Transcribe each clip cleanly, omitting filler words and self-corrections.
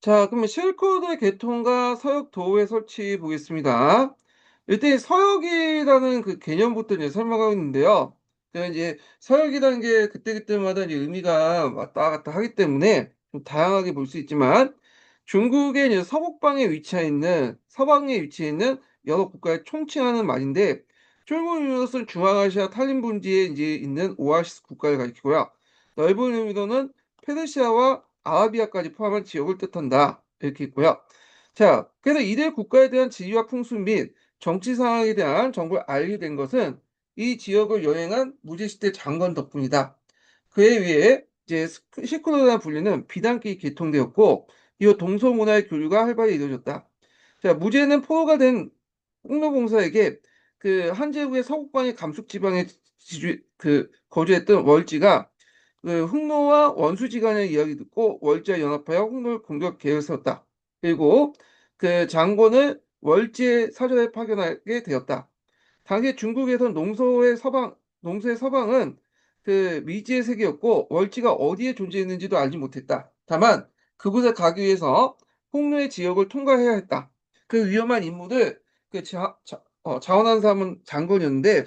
자, 그러면 실코드 개통과 서역 도호의 설치 보겠습니다. 일단 서역이라는 그 개념부터 이제 설명하고 있는데요. 제가 이제 서역이라는 게 그때그때마다 이제 의미가 왔다 갔다 하기 때문에 좀 다양하게 볼 수 있지만 중국의 이제 서북방에 위치해 있는 서방에 위치해 있는 여러 국가를 총칭하는 말인데 좁은 의미로서는 중앙아시아 탈림 분지에 이제 있는 오아시스 국가를 가리키고요. 넓은 의미로는 페르시아와 아라비아까지 포함한 지역을 뜻한다. 이렇게 있고요. 자, 그래서 이들 국가에 대한 지리와 풍습 및 정치 상황에 대한 정보를 알게 된 것은 이 지역을 여행한 무제시대 장관 덕분이다. 그에 의해 이제 시크로라 불리는 비단길이 개통되었고, 이후 동서문화의 교류가 활발히 이루어졌다. 자, 무제는 포로가 된 홍로봉사에게 그 한제국의 서북방의 감숙 지방에 거주했던 월지가 그 흑노와 원수지간의 이야기 듣고 월지와 연합하여 흑노를 공격 계획을 세웠다. 그리고 그 장군을 월지의 사절에 파견하게 되었다. 당시 중국에선 농소의 서방은 그 미지의 세계였고 월지가 어디에 존재했는지도 알지 못했다. 다만 그곳에 가기 위해서 홍로의 지역을 통과해야 했다. 그 위험한 임무를 자원한 사람은 장군이었는데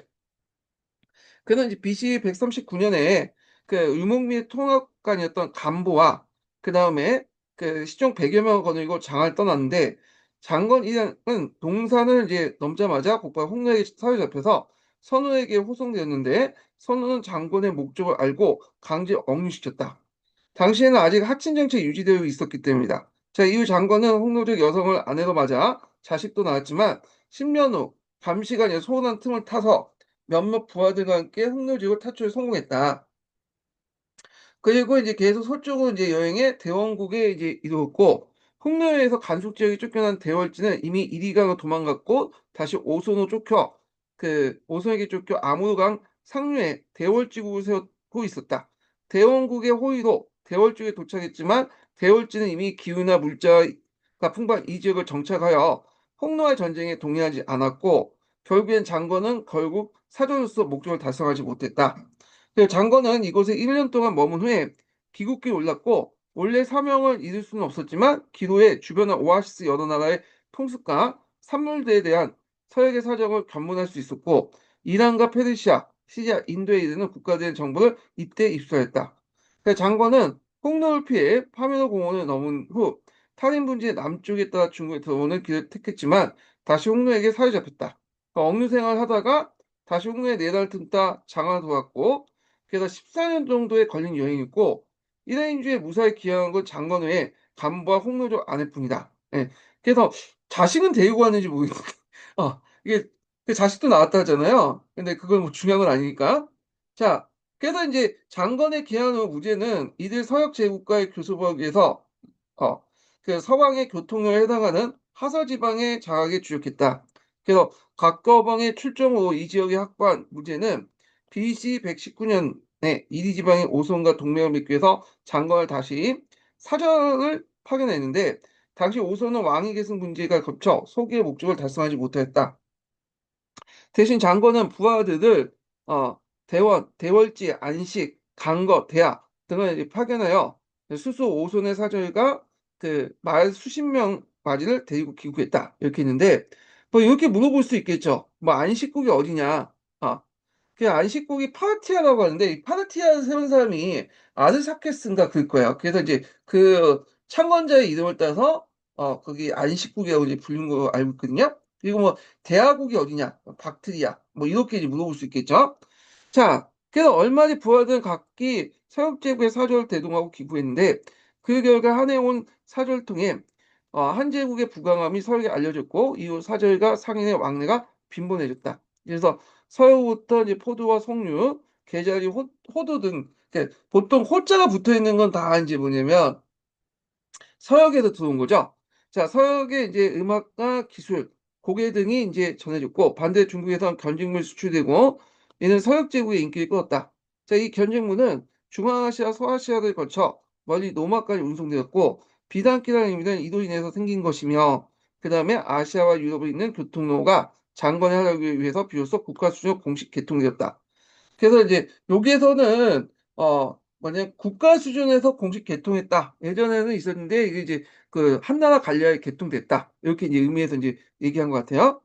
그는 이제 BC 139년에 그 유목민 통합관이었던 간보와 그 다음에 그 시종 100여 명을 거느리고 장을 떠났는데 장건 이장은 동산을 이제 넘자마자 곧바로 홍련에게 사로잡혀서 선우에게 호송되었는데 선우는 장군의 목적을 알고 강제 억류시켰다. 당시에는 아직 하친 정책이 유지되어 있었기 때문이다. 자, 이후 장관은 홍로적 여성을 아내로 맞아 자식도 낳았지만 10년 후 감시관이 소원한 틈을 타서 몇몇 부하들과 함께 흑묘지구 탈출에 성공했다. 그리고 이제 계속 서쪽으로 이제 여행해 대원국에 이제 이르렀고 흑묘에서 간속 지역에 쫓겨난 대월지는 이미 이리강으로 도망갔고 다시 오손으로 쫓겨 그 오손에게 쫓겨 아무르강 상류에 대월지국을 세우고 있었다. 대원국의 호위로 대월지에 도착했지만 대월지는 이미 기후나 물자가 풍부한 이 지역을 정착하여 홍노와 전쟁에 동의하지 않았고 결국엔 장건은 결국 사절로서 목적을 달성하지 못했다. 장건은 이곳에 1년 동안 머문 후에 귀국길에 올랐고 원래 사명을 이룰 수는 없었지만 기도에 주변의 오아시스 여러 나라의 풍습과 산물들에 대한 서역의 사정을 견문할 수 있었고 이란과 페르시아, 시리아, 인도에 이르는 국가들의 정보를 이때 입수했다. 장건은 폭로를 피해 파메도 공원을 넘은 후 탈인 분지의 남쪽에 따라 중국에 들어오는 길을 택했지만 다시 홍로에게 사로잡혔다. 억류 생활을 하다가 다시 홍로에 4달 틈다 장을 돌았고 그래서 14년 정도에 걸린 여행이었고 이대인주에 무사히 귀향한 건 장건 외에 간부와 홍로족 아내뿐이다. 예. 그래서 자식은 데리고 왔는지 모르겠는데 이게 그 자식도 나왔다 하잖아요. 근데 그건 뭐 중요한 건 아니니까. 자, 그래서 이제 장건의 귀환 후 무제는 이들 서역 제국과의 교섭을 위해서 어, 그 서방의 교통에 해당하는 하서 지방의 장악에 주력했다. 그래서 각거방의 출정으로 이 지역의 확보한 무제는 BC 119년에 이리 지방의 오손과 동맹을 맺기 위해서 장건을 다시 사절을 파견했는데 당시 오손은 왕위 계승 문제가 겹쳐 소기의 목적을 달성하지 못했다. 대신 장건은 부하들을 대원, 대월지, 안식, 강거, 대하 등을 이제 파견하여 수소 오손의 사절과 그 말 수십 명 마지를 데리고 귀국했다. 이렇게 있는데 뭐 이렇게 물어볼 수 있겠죠. 뭐 안식국이 어디냐? 그 안식국이 파르티아라고 하는데 이 파르티아 세운 사람이 아르사케스인가 그럴 거예요. 그래서 이제 그 창건자의 이름을 따서 거기 안식국이라고 이제 부르는 거 알고 있거든요. 그리고 뭐 대하국이 어디냐? 박트리아 뭐 이렇게 이제 물어볼 수 있겠죠. 자, 그래서 얼마 뒤 부하들은 각기 서역제국의 사절을 대동하고 기부했는데 그 결과 한해 온 사절을 통해 한제국의 부강함이 서역에 알려졌고 이후 사절과 상인의 왕래가 빈번해졌다. 그래서 서유부터 이제 포도와 석류, 계자리, 호두 등 보통 호자가 붙어 있는 건 다 이제 뭐냐면 서역에서 들어온 거죠. 자, 서역에 이제 음악과 기술, 고개 등이 이제 전해졌고 반대 중국에선 견직물 수출되고 이는 서역 제국의 인기를 끌었다. 자, 이 견직물은 중앙아시아, 서아시아를 거쳐 멀리 노마까지 운송되었고 비단기라는 의미는 이로 인해서 생긴 것이며 그 다음에 아시아와 유럽에 있는 교통로가 장관의 하기 위해서 비로소 국가 수준으로 공식 개통되었다. 그래서 이제 여기에서는 만약 국가 수준에서 공식 개통했다. 예전에는 있었는데 이게 이제 그 한나라 관리하에 개통됐다. 이렇게 이제 의미해서 이제 얘기한 것 같아요.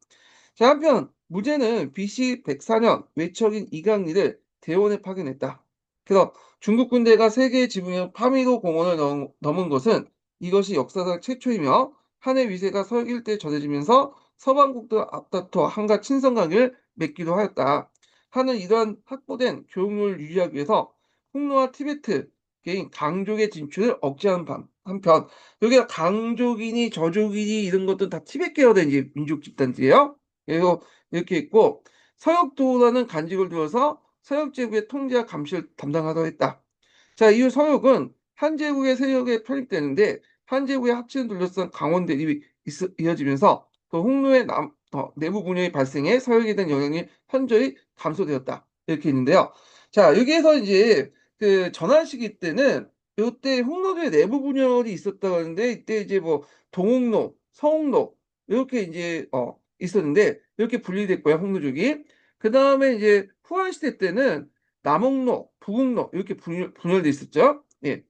자, 한편 무제는 BC 104년 외척인 이강리를 대원에 파견했다. 그래서 중국 군대가 세계 지붕인 파미도 공원을 넘은 것은 이것이 역사상 최초이며 한의 위세가 서역 일대에 전해지면서 서방국들 앞다퉈 한과 친선 관계를 맺기도 하였다. 한은 이러한 확보된 교육률을 유지하기 위해서 홍로와 티베트 개인 강족의 진출을 억제한 한편 여기가 강족이니 저족이니 이런 것들은 다 티베트 계열의 이제 민족 집단들이에요. 그래서 이렇게 있고 서역도라는 간직을 두어서 서역 제국의 통제와 감시를 담당하도록 했다. 자, 이후 서역은 한제국의 세력에 편입되는데 한제국의 합치를 둘러싼 강원 대립이 이어지면서 또 홍로의 내부 분열이 발생해 서역에 대한 영향이 현저히 감소되었다. 이렇게 있는데요. 자, 여기에서 이제 그 전환 시기 때는 요때 홍로도의 내부 분열이 있었다고 하는데 이때 이제 뭐 동홍로, 서홍로 이렇게 이제 있었는데 이렇게 분리됐고요, 홍로족이. 그다음에 이제 후한 시대 때는 남홍로, 북홍로 이렇게 분열돼 있었죠. 예.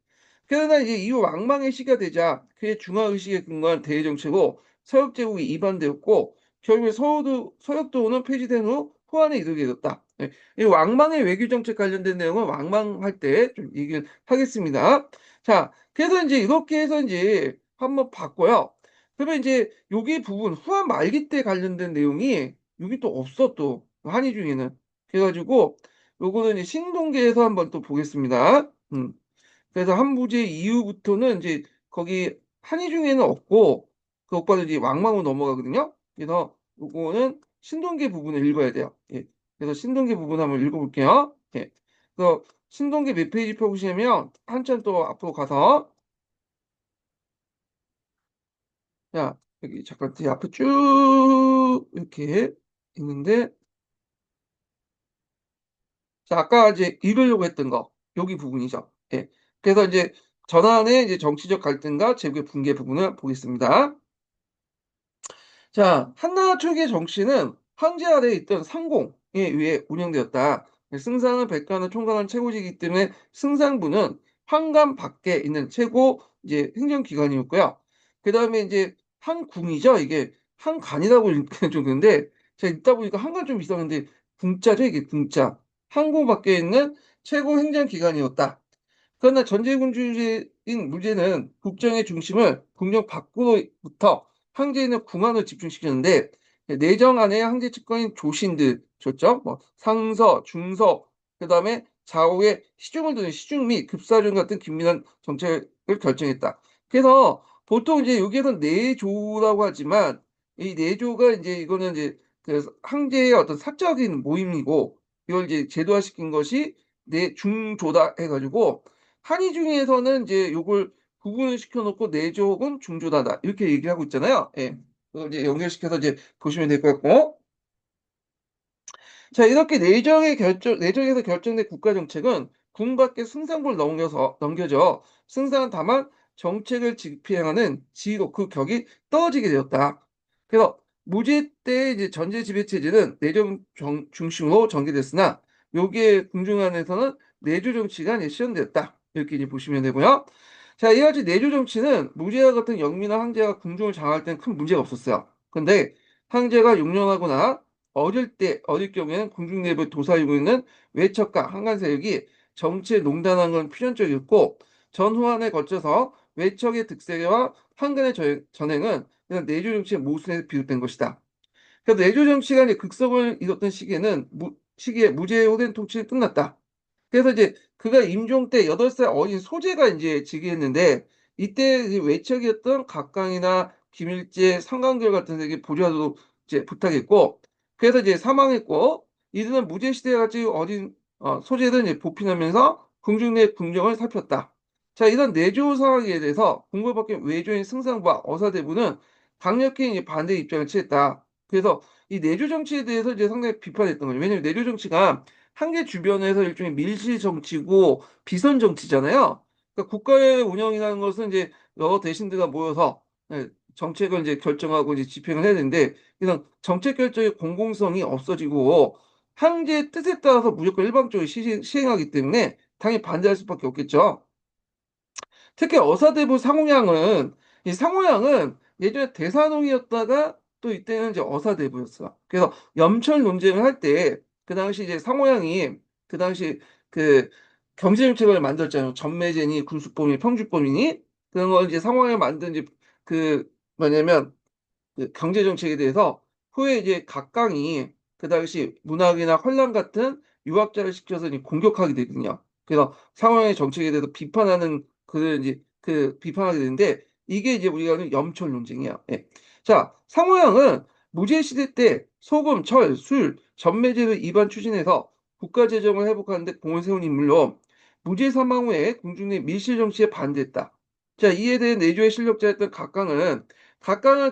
그러나 이제 이후 왕망의 시기가 되자 그의 중화의식에 근거한 대외정치고 서역 제국이 이반되었고 결국에 서역도는 폐지된 후 호안에 이르게 됐다. 예. 이 왕망의 외교 정책 관련된 내용은 왕망할 때 좀 얘기를 하겠습니다. 자, 그래서 이제 이렇게 해서 이제 한번 봤고요. 그러면 이제 여기 부분 후한 말기 때 관련된 내용이 여기 또 없어 또 한의 중에는 그래가지고 요거는 이제 신동계에서 한번 또 보겠습니다. 그래서 한무제 이후부터는 이제 거기 한의 중에는 없고 그 오빠는 이제 왕망으로 넘어가거든요. 그래서 요거는 신동계 부분을 읽어야 돼요. 예. 그래서 신동계 부분 한번 읽어볼게요. 예. 그래서 신동계 몇 페이지 펴보시면 한참 또 앞으로 가서 자 여기 잠깐 뒤 앞에 쭉 이렇게 있는데 자 아까 이제 읽으려고 했던 거 여기 부분이죠. 예. 그래서 이제 전환의 이제 정치적 갈등과 제국의 붕괴 부분을 보겠습니다. 자, 한나라 초기의 정치는 황제 아래에 있던 상공에 의해 운영되었다. 승상은 백관을 총괄하는 최고직이기 때문에 승상부는 황관 밖에 있는 최고 이제 행정기관이었고요. 그 다음에 이제 한궁이죠. 이게 한관이라고 읽는 정도인데 제가 읽다 보니까 한관 좀 이상한데 궁자죠. 이게 궁자. 한궁 밖에 있는 최고 행정기관이었다. 그러나 전제군주제인 무제는 국정의 중심을 궁정 밖으로부터 황제에 있는 궁안을 집중시키는데 내정 안에 황제 측근인 조신들 줬죠. 뭐 상서, 중서, 그다음에 좌우에 시중을 두는 시중 및 급사령 같은 긴밀한 정책을 결정했다. 그래서 보통 이제 여기에서 내조라고 하지만 이 내조가 이제 이거는 이제 그 황제의 어떤 사적인 모임이고 이걸 이제 제도화시킨 것이 내중조다 해가지고 한의 중에서는 이제 요걸 구분을 시켜놓고 내족은 중조다다 이렇게 얘기를 하고 있잖아요. 예. 그걸 이제 연결시켜서 이제 보시면 될 것 같고. 자, 이렇게 내정에서 결정된 국가 정책은 군밖에 승상부를 넘겨져 승상은 다만 정책을 집행하는 지휘로 그 격이 떨어지게 되었다. 그래서 무제 때 이제 전제 지배 체제는 중심으로 전개됐으나 여기에 궁중안에서는 내조 정치가 이제 실현되었다. 이렇게 이제 보시면 되고요. 자, 이와 같이 내조 정치는 무제와 같은 영미나 황제가 궁중을 장악할 때는 큰 문제가 없었어요. 근데 황제가 용령하거나 어릴 경우에는 궁중 내부 도사이고 있는 외척과 한간 세력이 정치에 농단한 건 필연적이었고 전후환에 거쳐서 외척의 득세와 한간의 전행은 그냥 내조 정치의 모순에서 비롯된 것이다. 그래서 내조 정치가 이제 극성을 이뤘던 시기에 무제의 오랜 통치는 끝났다. 그래서 이제 그가 임종 때 8살 어린 소재가 이제 즉위했는데 이때 이제 외척이었던 각강이나 김일제, 상강결 같은 데게 보좌도 이제 부탁했고 그래서 이제 사망했고 이들은 무제 시대 같이 어린 소재를 이제 보필하면서 궁중 내 궁정을 살폈다. 자, 이런 내조 상황에 대해서 궁궐 밖의 외조인 승상과 어사대부는 강력히 이제 반대 입장을 취했다. 그래서 이 내조 정치에 대해서 이제 상당히 비판했던 거죠. 왜냐하면 내조 정치가 한계 주변에서 일종의 밀실 정치고 비선 정치잖아요. 그러니까 국가의 운영이라는 것은 이제 여러 대신들과 모여서 정책을 이제 결정하고 이제 집행을 해야 되는데 이런 정책 결정의 공공성이 없어지고 황제의 뜻에 따라서 무조건 일방적으로 시행하기 때문에 당연히 반대할 수밖에 없겠죠. 특히 어사대부 상호양은 이 상호양은 예전에 대산홍이었다가 또 이때는 이제 어사대부였어. 그래서 염철 논쟁을 할 때 그 당시 이제 상호양이 그 당시 그 경제 정책을 만들었잖아요. 전매제니 군수법이니 평주법이니 그런 걸 이제 상호양을 만든 이제 그 뭐냐면 그 경제 정책에 대해서 후에 이제 각강이 그 당시 문학이나 혼란 같은 유학자를 시켜서 이제 공격하게 되거든요. 그래서 상호영의 정책에 대해서 비판하는 그 이제 그 비판하게 되는데 이게 이제 우리가 하는 염철 논쟁이야. 예. 자, 상호영은 무제 시대 때 소금, 철, 술, 전매제를 입안 추진해서 국가 재정을 회복하는데 공을 세운 인물로 무제 사망 후에 공중의 밀실 정치에 반대했다. 자, 이에 대해 내조의 실력자였던 각각은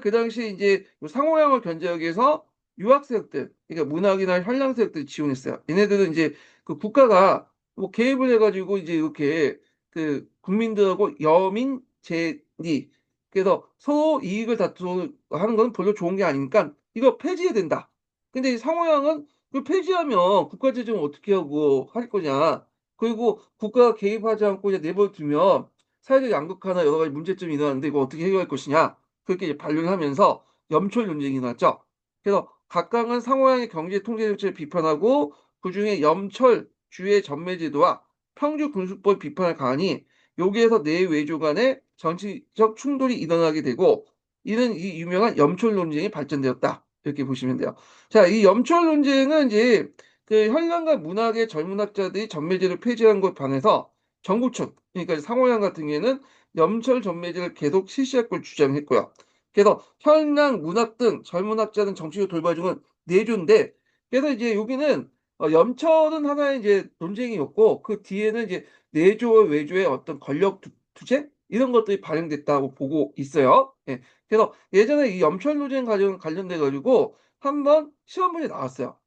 그 당시에 이제 상호양을 견제하기 위해서 유학생들, 그러니까 문학이나 현랑세력들이 지원했어요. 얘네들은 이제 그 국가가 뭐 개입을 해가지고 이제 이렇게 그 국민들하고 여민 제리 그래서 서로 이익을 다투고 하는 건 별로 좋은 게 아니니까 이거 폐지해야 된다. 근데 이 상호양은 그 폐지하면 국가 재정을 어떻게 하고 할 거냐. 그리고 국가가 개입하지 않고 그냥 내버려두면 사회적 양극화나 여러 가지 문제점이 일어나는데 이거 어떻게 해결할 것이냐. 그렇게 이제 반론을 하면서 염촌 논쟁이 났죠. 그래서 각각은 상호양의 경제 통제 정책을 비판하고 그중에 염철주의 전매제도와 평주 군수법 비판을 가하니 여기에서 내외조 간의 정치적 충돌이 일어나게 되고 이는 이 유명한 염촌 논쟁이 발전되었다. 이렇게 보시면 돼요. 자, 이 염촌 논쟁은 이제 그 현란과 문학의 젊은 학자들이 전매제를 폐지한 것 반해서 정부 측, 그러니까 상호양 같은 경우에는 염철 전매제를 계속 실시할 걸 주장했고요. 그래서 현랑, 문학 등 젊은 학자는 정치적 돌발 중은 내조인데 그래서 이제 여기는 염철은 하나의 이제 논쟁이었고 그 뒤에는 이제 내조와 외조의 어떤 권력 투쟁 이런 것들이 발행됐다고 보고 있어요. 예. 그래서 예전에 이 염철 논쟁 관련돼 가지고 한번 시험 문제 나왔어요.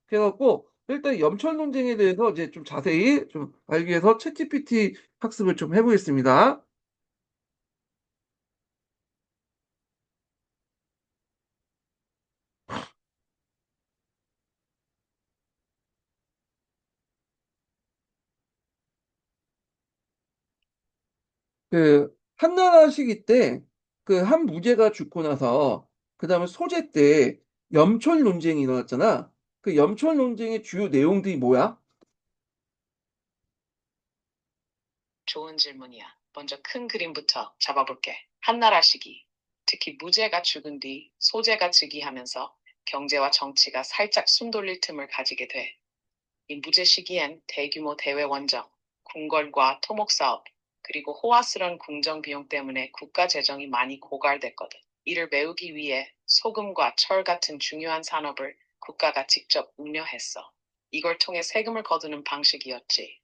그래갖고 일단 염철 논쟁에 대해서 이제 좀 자세히 좀 알기 위해서 챗GPT 학습을 좀 해보겠습니다. 그 한나라 시기 때 그 한 무제가 죽고 나서 그 다음에 소제 때 염촌 논쟁이 일어났잖아. 그 염촌 논쟁의 주요 내용들이 뭐야? 좋은 질문이야. 먼저 큰 그림부터 잡아볼게. 한나라 시기. 특히 무제가 죽은 뒤 소제가 즉위하면서 경제와 정치가 살짝 숨 돌릴 틈을 가지게 돼. 이 무제 시기엔 대규모 대외 원정, 궁궐과 토목 사업, 그리고 호화스런 궁정 비용 때문에 국가 재정이 많이 고갈됐거든. 이를 메우기 위해 소금과 철 같은 중요한 산업을 국가가 직접 운영했어. 이걸 통해 세금을 거두는 방식이었지.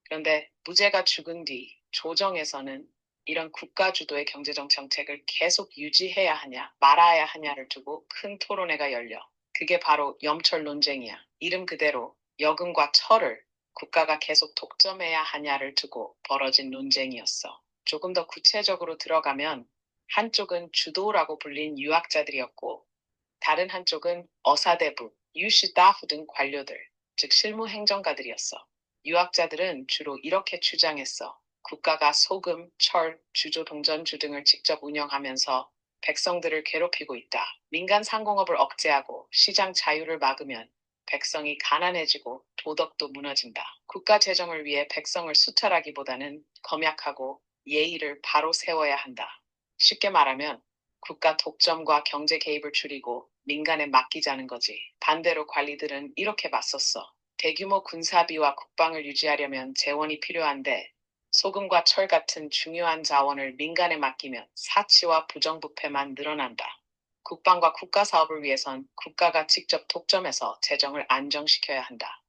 그런데 무제가 죽은 뒤 조정에서는 이런 국가 주도의 경제적 정책을 계속 유지해야 하냐, 말아야 하냐를 두고 큰 토론회가 열려. 그게 바로 염철 논쟁이야. 이름 그대로 여금과 철을 국가가 계속 독점해야 하냐를 두고 벌어진 논쟁이었어. 조금 더 구체적으로 들어가면 한쪽은 주도라고 불린 유학자들이었고 다른 한쪽은 어사대부, 유시다프 등 관료들, 즉 실무 행정가들이었어. 유학자들은 주로 이렇게 주장했어. 국가가 소금, 철, 주조 동전주 등을 직접 운영하면서 백성들을 괴롭히고 있다. 민간 상공업을 억제하고 시장 자유를 막으면 백성이 가난해지고 도덕도 무너진다. 국가 재정을 위해 백성을 수탈하기보다는 검약하고 예의를 바로 세워야 한다. 쉽게 말하면 국가 독점과 경제 개입을 줄이고 민간에 맡기자는 거지. 반대로 관리들은 이렇게 맞섰어. 대규모 군사비와 국방을 유지하려면 재원이 필요한데 소금과 철 같은 중요한 자원을 민간에 맡기면 사치와 부정부패만 늘어난다. 국방과 국가 사업을 위해선 국가가 직접 독점해서 재정을 안정시켜야 한다.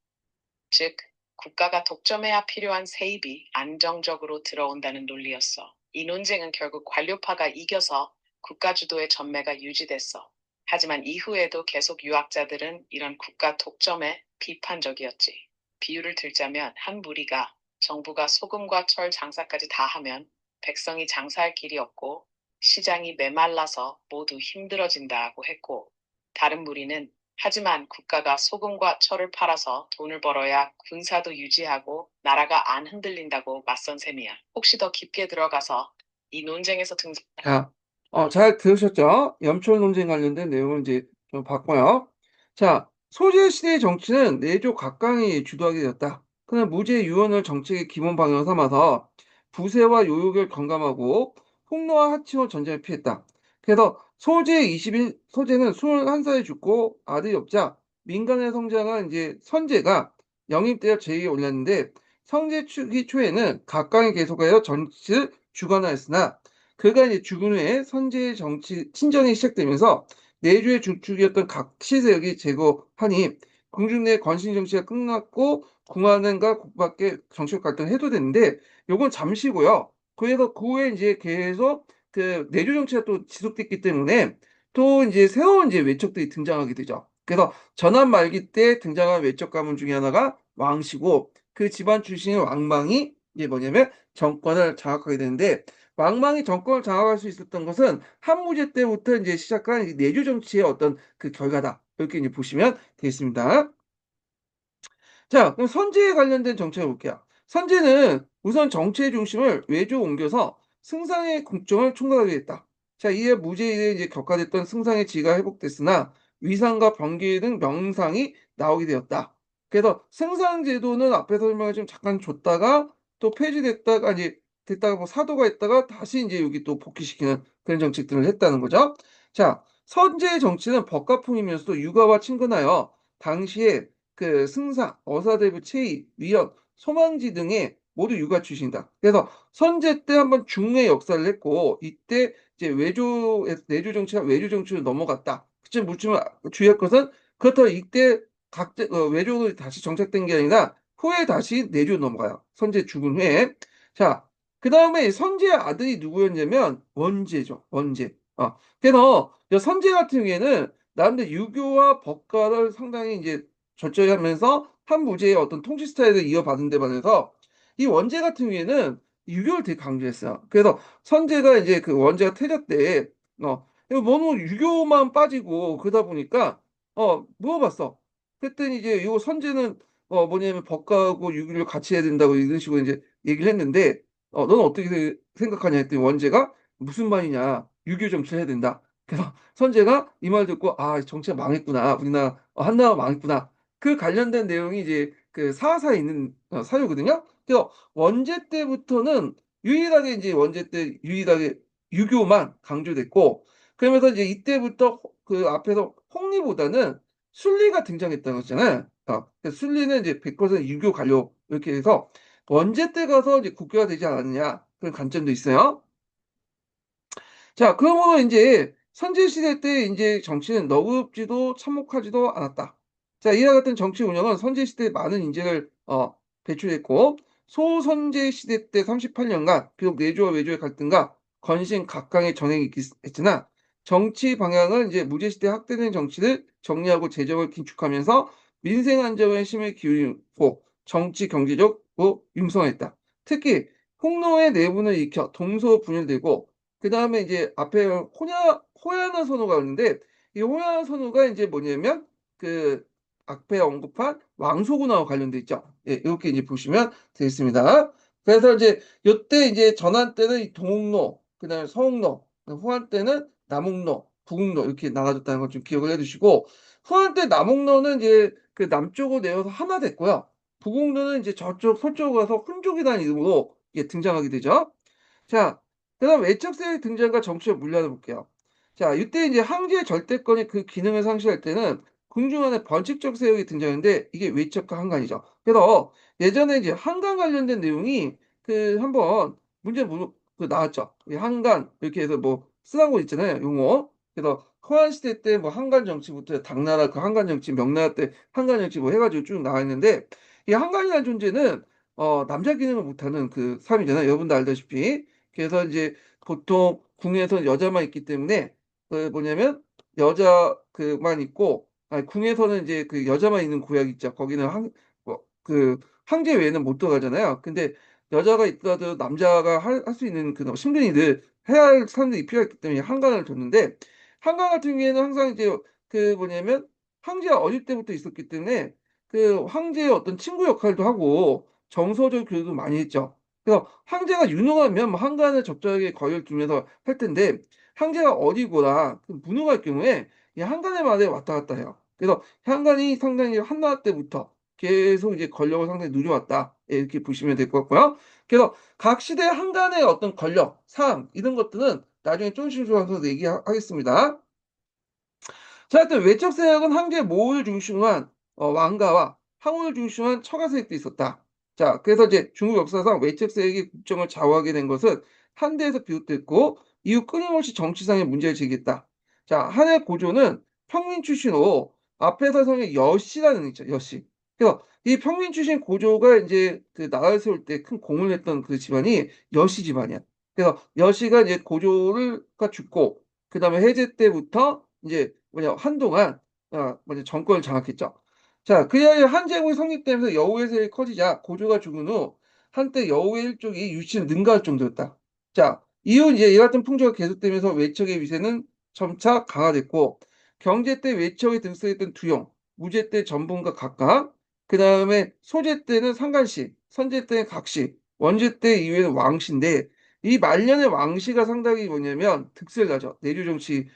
즉, 국가가 독점해야 필요한 세입이 안정적으로 들어온다는 논리였어. 이 논쟁은 결국 관료파가 이겨서 국가 주도의 전매가 유지됐어. 하지만 이후에도 계속 유학자들은 이런 국가 독점에 비판적이었지. 비유를 들자면 한 무리가 정부가 소금과 철 장사까지 다 하면 백성이 장사할 길이 없고 시장이 메말라서 모두 힘들어진다고 했고 다른 무리는 하지만 국가가 소금과 철을 팔아서 돈을 벌어야 군사도 유지하고 나라가 안 흔들린다고 맞선 셈이야. 혹시 더 깊게 들어가서 이 논쟁에서 등장 자, 잘 들으셨죠? 염초 논쟁 관련된 내용을 이제 좀 봤고요. 자, 소재 시대의 정치는 내조 각강이 주도하게 되었다. 그는 무죄 유언을 정책의 기본 방향으로 삼아서 부세와 요욕을 경감하고 폭로와 하치원 전쟁을 피했다. 그래서 소재는 21살에 죽고 아들이 없자 민간에 성장한 이제 선제가 영입되어 제위에 올랐는데 성제 초기 초에는 각강이 계속하여 정치를 주관하였으나 그가 이제 죽은 후에 선제의 정치 친정이 시작되면서 내주의 중축이었던 각 시세력이 제거하니 궁중 내 권신 정치가 끝났고 궁하는과 국밖에 정치적 갈등이 해소됐는데 요건 잠시고요. 그래서 그 후에 이제 계속 그 내주 정치가 또 지속됐기 때문에 또 이제 새로운 이제 외척들이 등장하게 되죠. 그래서 전환 말기 때 등장한 외척 가문 중에 하나가 왕씨고 그 집안 출신의 왕망이 이제 뭐냐면 정권을 장악하게 되는데 왕망이 정권을 장악할 수 있었던 것은 한무제 때부터 이제 시작한 이 내주 정치의 어떤 그 결과다. 이렇게 이제 보시면 되겠습니다. 자, 그럼 선제에 관련된 정책을 볼게요. 선제는 우선 정치의 중심을 외주로 옮겨서 승상의 국정을 총괄하게 됐다. 자, 이에 무제일에 이제 격화됐던 승상의 지위가 회복됐으나 위상과 병기 등 명상이 나오게 되었다. 그래서 승상 제도는 앞에서 설명을 좀 잠깐 줬다가 또 폐지됐다가 이제 됐다가 뭐 사도가 있다가 다시 이제 여기 또 복귀시키는 그런 정책들을 했다는 거죠. 자, 선제의 정치는 법가풍이면서도 육아와 친근하여 당시에 그 승사, 어사대부 체의, 위원, 소망지 등의 모두 육아 출신이다. 그래서 선제 때 한번 중의 역사를 했고 이때 이제 내주 정치가 외주 정치로 넘어갔다. 그쯤 묻지만 주의할 것은 그렇다고 이때 외주로 다시 정착된 게 아니라 후에 다시 내주로 넘어가요. 선제 죽은 후에. 자, 그 다음에 선제의 아들이 누구였냐면 원제죠. 원제. 그래서 선제 같은 경우에는 나름대로 유교와 법가를 상당히 이제 절저히 하면서 한무제의 어떤 통치 스타일을 이어받은 데 반해서 이 원제 같은 경우에는 유교를 되게 강조했어요. 그래서 선제가 이제 그 원제가 태자 때 이거 너무 유교만 빠지고 그러다 보니까 물어봤어. 그랬더니 이제 요 선제는 뭐냐면 법가하고 유교를 같이 해야 된다고 이런 식으로 이제 얘기를 했는데 너는 어떻게 생각하냐 했더니 원제가 무슨 말이냐 유교 정치를 해야 된다. 그래서 선제가 이 말 듣고 아 정치가 망했구나 우리나라 한나라가 망했구나 그 관련된 내용이 이제 그 사화사에 있는 사유거든요. 그래서 원제 때부터는 유일하게 이제 원제 때 유일하게 유교만 강조됐고 그러면서 이제 이때부터 그 앞에서 홍리보다는 순리가 등장했다는 거잖아요. 그래서 순리는 이제 100% 유교 관료 이렇게 해서 원제 때 가서 이제 국교가 되지 않았느냐 그런 관점도 있어요. 자, 그러므로 이제 선제시대 때 이제 정치는 너급지도 참혹하지도 않았다. 자, 이와 같은 정치 운영은 선제시대에 많은 인재를 배출했고, 소선제 시대 때 38년간 비록 내조와 외조의 갈등과 건신 각강의 전행이 있긴 했으나 정치 방향은 이제 무제시대 확대된 정치를 정리하고 재정을 긴축하면서 민생 안정에 힘을 기울이고 정치 경제적으로 융성했다. 특히 홍로의 내분을 익혀 동서 분열되고 그다음에 이제 앞에 호야나 선호가 있는데 이 호야나 선호가 이제 뭐냐면 그 앞에 언급한 왕소군하고 관련돼 있죠. 예, 이렇게 이제 보시면 되겠습니다. 그래서 이제 요때 이제 전환 때는 이 동옥로, 그다음에 서옥로, 후한 때는 남옥로, 북옥로 이렇게 나눠졌다는 걸 좀 기억을 해두시고 후한 때 남옥로는 이제 그 남쪽으로 내려서 하나 됐고요. 북옥로는 이제 저쪽 서쪽으로 가서 훈족이라는 이름으로 예, 등장하게 되죠. 자, 그다음 외척세의 등장과 정치의 물리학을 볼게요. 자, 이때 이제 황제의 절대권이 그 기능을 상실할 때는 궁중 안에 번식적 세력이 등장하는데 이게 외척과 한간이죠. 그래서 예전에 이제 한간 관련된 내용이 그 한번 그 나왔죠. 이 한간 이렇게 해서 뭐 쓰는 거 있잖아요. 용어. 그래서 허한 시대 때 뭐 한간 정치부터 당나라 그 한간 정치, 명나라 때 한간 정치 뭐 해가지고 쭉 나와 있는데 이 한간이라는 존재는 남자 기능을 못하는 그 사람이잖아요. 여러분도 알다시피. 그래서 이제 보통 궁에서는 여자만 있기 때문에 그 뭐냐면 여자 그만 있고 아니 궁에서는 이제 그 여자만 있는 구역 있죠. 거기는 그 황제 외에는 못 들어가잖아요. 근데 여자가 있더라도 남자가 할 수 있는 그 신분이들 해야 할 사람들이 필요했기 때문에 한강을 뒀는데 한강 같은 경우에는 항상 이제 그 뭐냐면 황제가 어릴 때부터 있었기 때문에 그 황제의 어떤 친구 역할도 하고 정서적 교육도 많이 했죠. 그래서 황제가 유능하면 뭐 한간을 적절하게 거리를 두면서 할 텐데 황제가 어리거나 그 무능할 경우에 이 한간의 말에 왔다 갔다 해요. 그래서 한간이 상당히 한나라 때부터 계속 이제 권력을 상당히 누려왔다. 예, 이렇게 보시면 될 것 같고요. 그래서 각 시대 한간의 어떤 권력, 상 이런 것들은 나중에 조금씩 조금씩 얘기하겠습니다. 자, 하여튼 외적 세력은 황제 모를 중심한 왕가와 황후를 중심한 처가 세력도 있었다. 자, 그래서 이제 중국 역사상 외적 세력이 국정을 좌우하게 된 것은 한대에서 비롯됐고 이후 끊임없이 정치상의 문제를 제기했다. 자, 한해 고조는 평민 출신으로 앞에서 성의 여씨라는 있죠, 여씨. 그래서 이 평민 출신 고조가 이제 그 나라를 세울 때 큰 공을 했던 그 집안이 여씨 집안이야. 그래서 여씨가 이제 고조가 죽고 그 다음에 해제 때부터 이제 한동안 정권을 장악했죠. 자, 그리하여 한제국이 성립되면서 여우의 세력이 커지자 고조가 죽은 후 한때 여우의 일족이 유치를 능가할 정도였다. 자, 이후 이제 이 같은 풍조가 계속되면서 외척의 위세는 점차 강화됐고 경제 때 외척이 등장했던 두용, 무제 때 전분과 각각, 그 다음에 소제 때는 상간씨, 선제 때는 각씨, 원제 때 이후에는 왕씨인데 이 말년의 왕씨가 상당히 뭐냐면 득세를 하죠. 내류 정치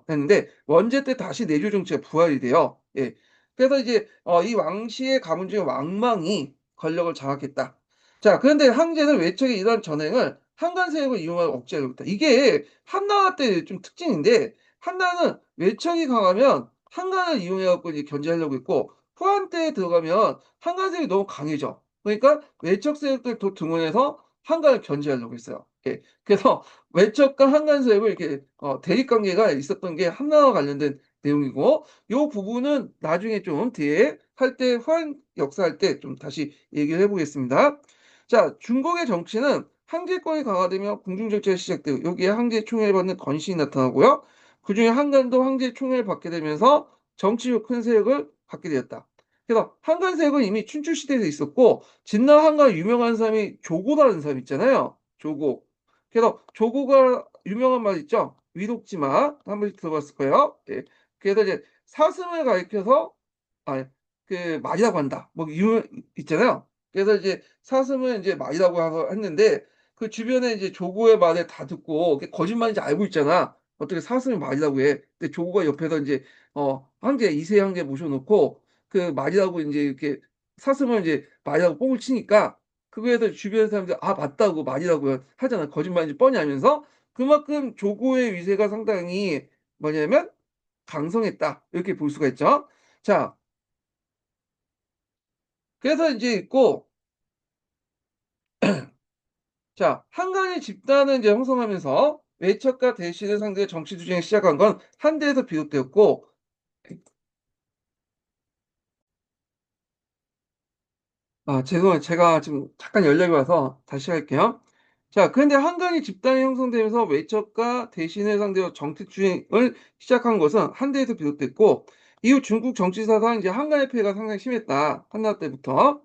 했는데 원제 때 다시 내조 정치가 부활이 돼요. 예. 그래서 이제 이 왕씨의 가문 중에 왕망이 권력을 장악했다. 자, 그런데 황제는 외척의 이러한 전횡을 한간 세력을 이용하여 억제하려고 했다. 이게 한나라 때 좀 특징인데 한나라는 외척이 강하면 한간을 이용해갖고 이제 견제하려고 했고 후한 때에 들어가면 한간 세력이 너무 강해져. 그러니까 외척 세력들 도 등원해서 한간을 견제하려고 했어요. 예. 그래서 외척과 한간 세력을 이렇게 대립 관계가 있었던 게 한나라와 관련된 내용이고 요 부분은 나중에 좀 뒤에 할 때 후한 역사할 때 좀 다시 얘기를 해보겠습니다. 자, 중국의 정치는 황제권이 강화되며 궁중정치가 시작되고 여기에 황제 총애를 받는 건신이 나타나고요. 그중에 한간도 황제 총애를 받게 되면서 정치적 큰 세력을 갖게 되었다. 그래서 한간 세력은 이미 춘추 시대에서 있었고 진나 한간 유명한 사람이 조고라는 사람 있잖아요. 조고. 그래서 조고가 유명한 말 있죠. 위독지마 한 번씩 들어봤을 거예요. 예. 그래서 이제 사슴을 가리켜서 말이라고 한다. 뭐 있잖아요. 그래서 이제 사슴을 이제 말이라고 했는데 그 주변에 이제 조고의 말을 다 듣고 그게 거짓말인지 알고 있잖아. 어떻게 사슴이 말이라고 해? 근데 조고가 옆에서 이제 황제 이세 황제 모셔놓고 그 말이라고 이제 이렇게 사슴을 이제 말이라고 뽕을 치니까 그거에서 주변 사람들 아 맞다고 말이라고 하잖아. 거짓말인지 뻔히 알면서 그만큼 조고의 위세가 상당히 뭐냐면 강성했다. 이렇게 볼 수가 있죠. 자, 그래서 이제 있고, 자, 한간의 집단을 이제 형성하면서 외척과 대신을 상대의 정치 투쟁이 시작한 건 한대에서 비롯되었고, 죄송해요. 제가 지금 잠깐 연락이 와서 다시 할게요. 자, 그런데 한간이 집단이 형성되면서 외척과 대신을 상대로 정치주행을 시작한 것은 한대에서 비롯됐고, 이후 중국 정치사상 이제 한간의 폐해가 상당히 심했다. 한나라 때부터.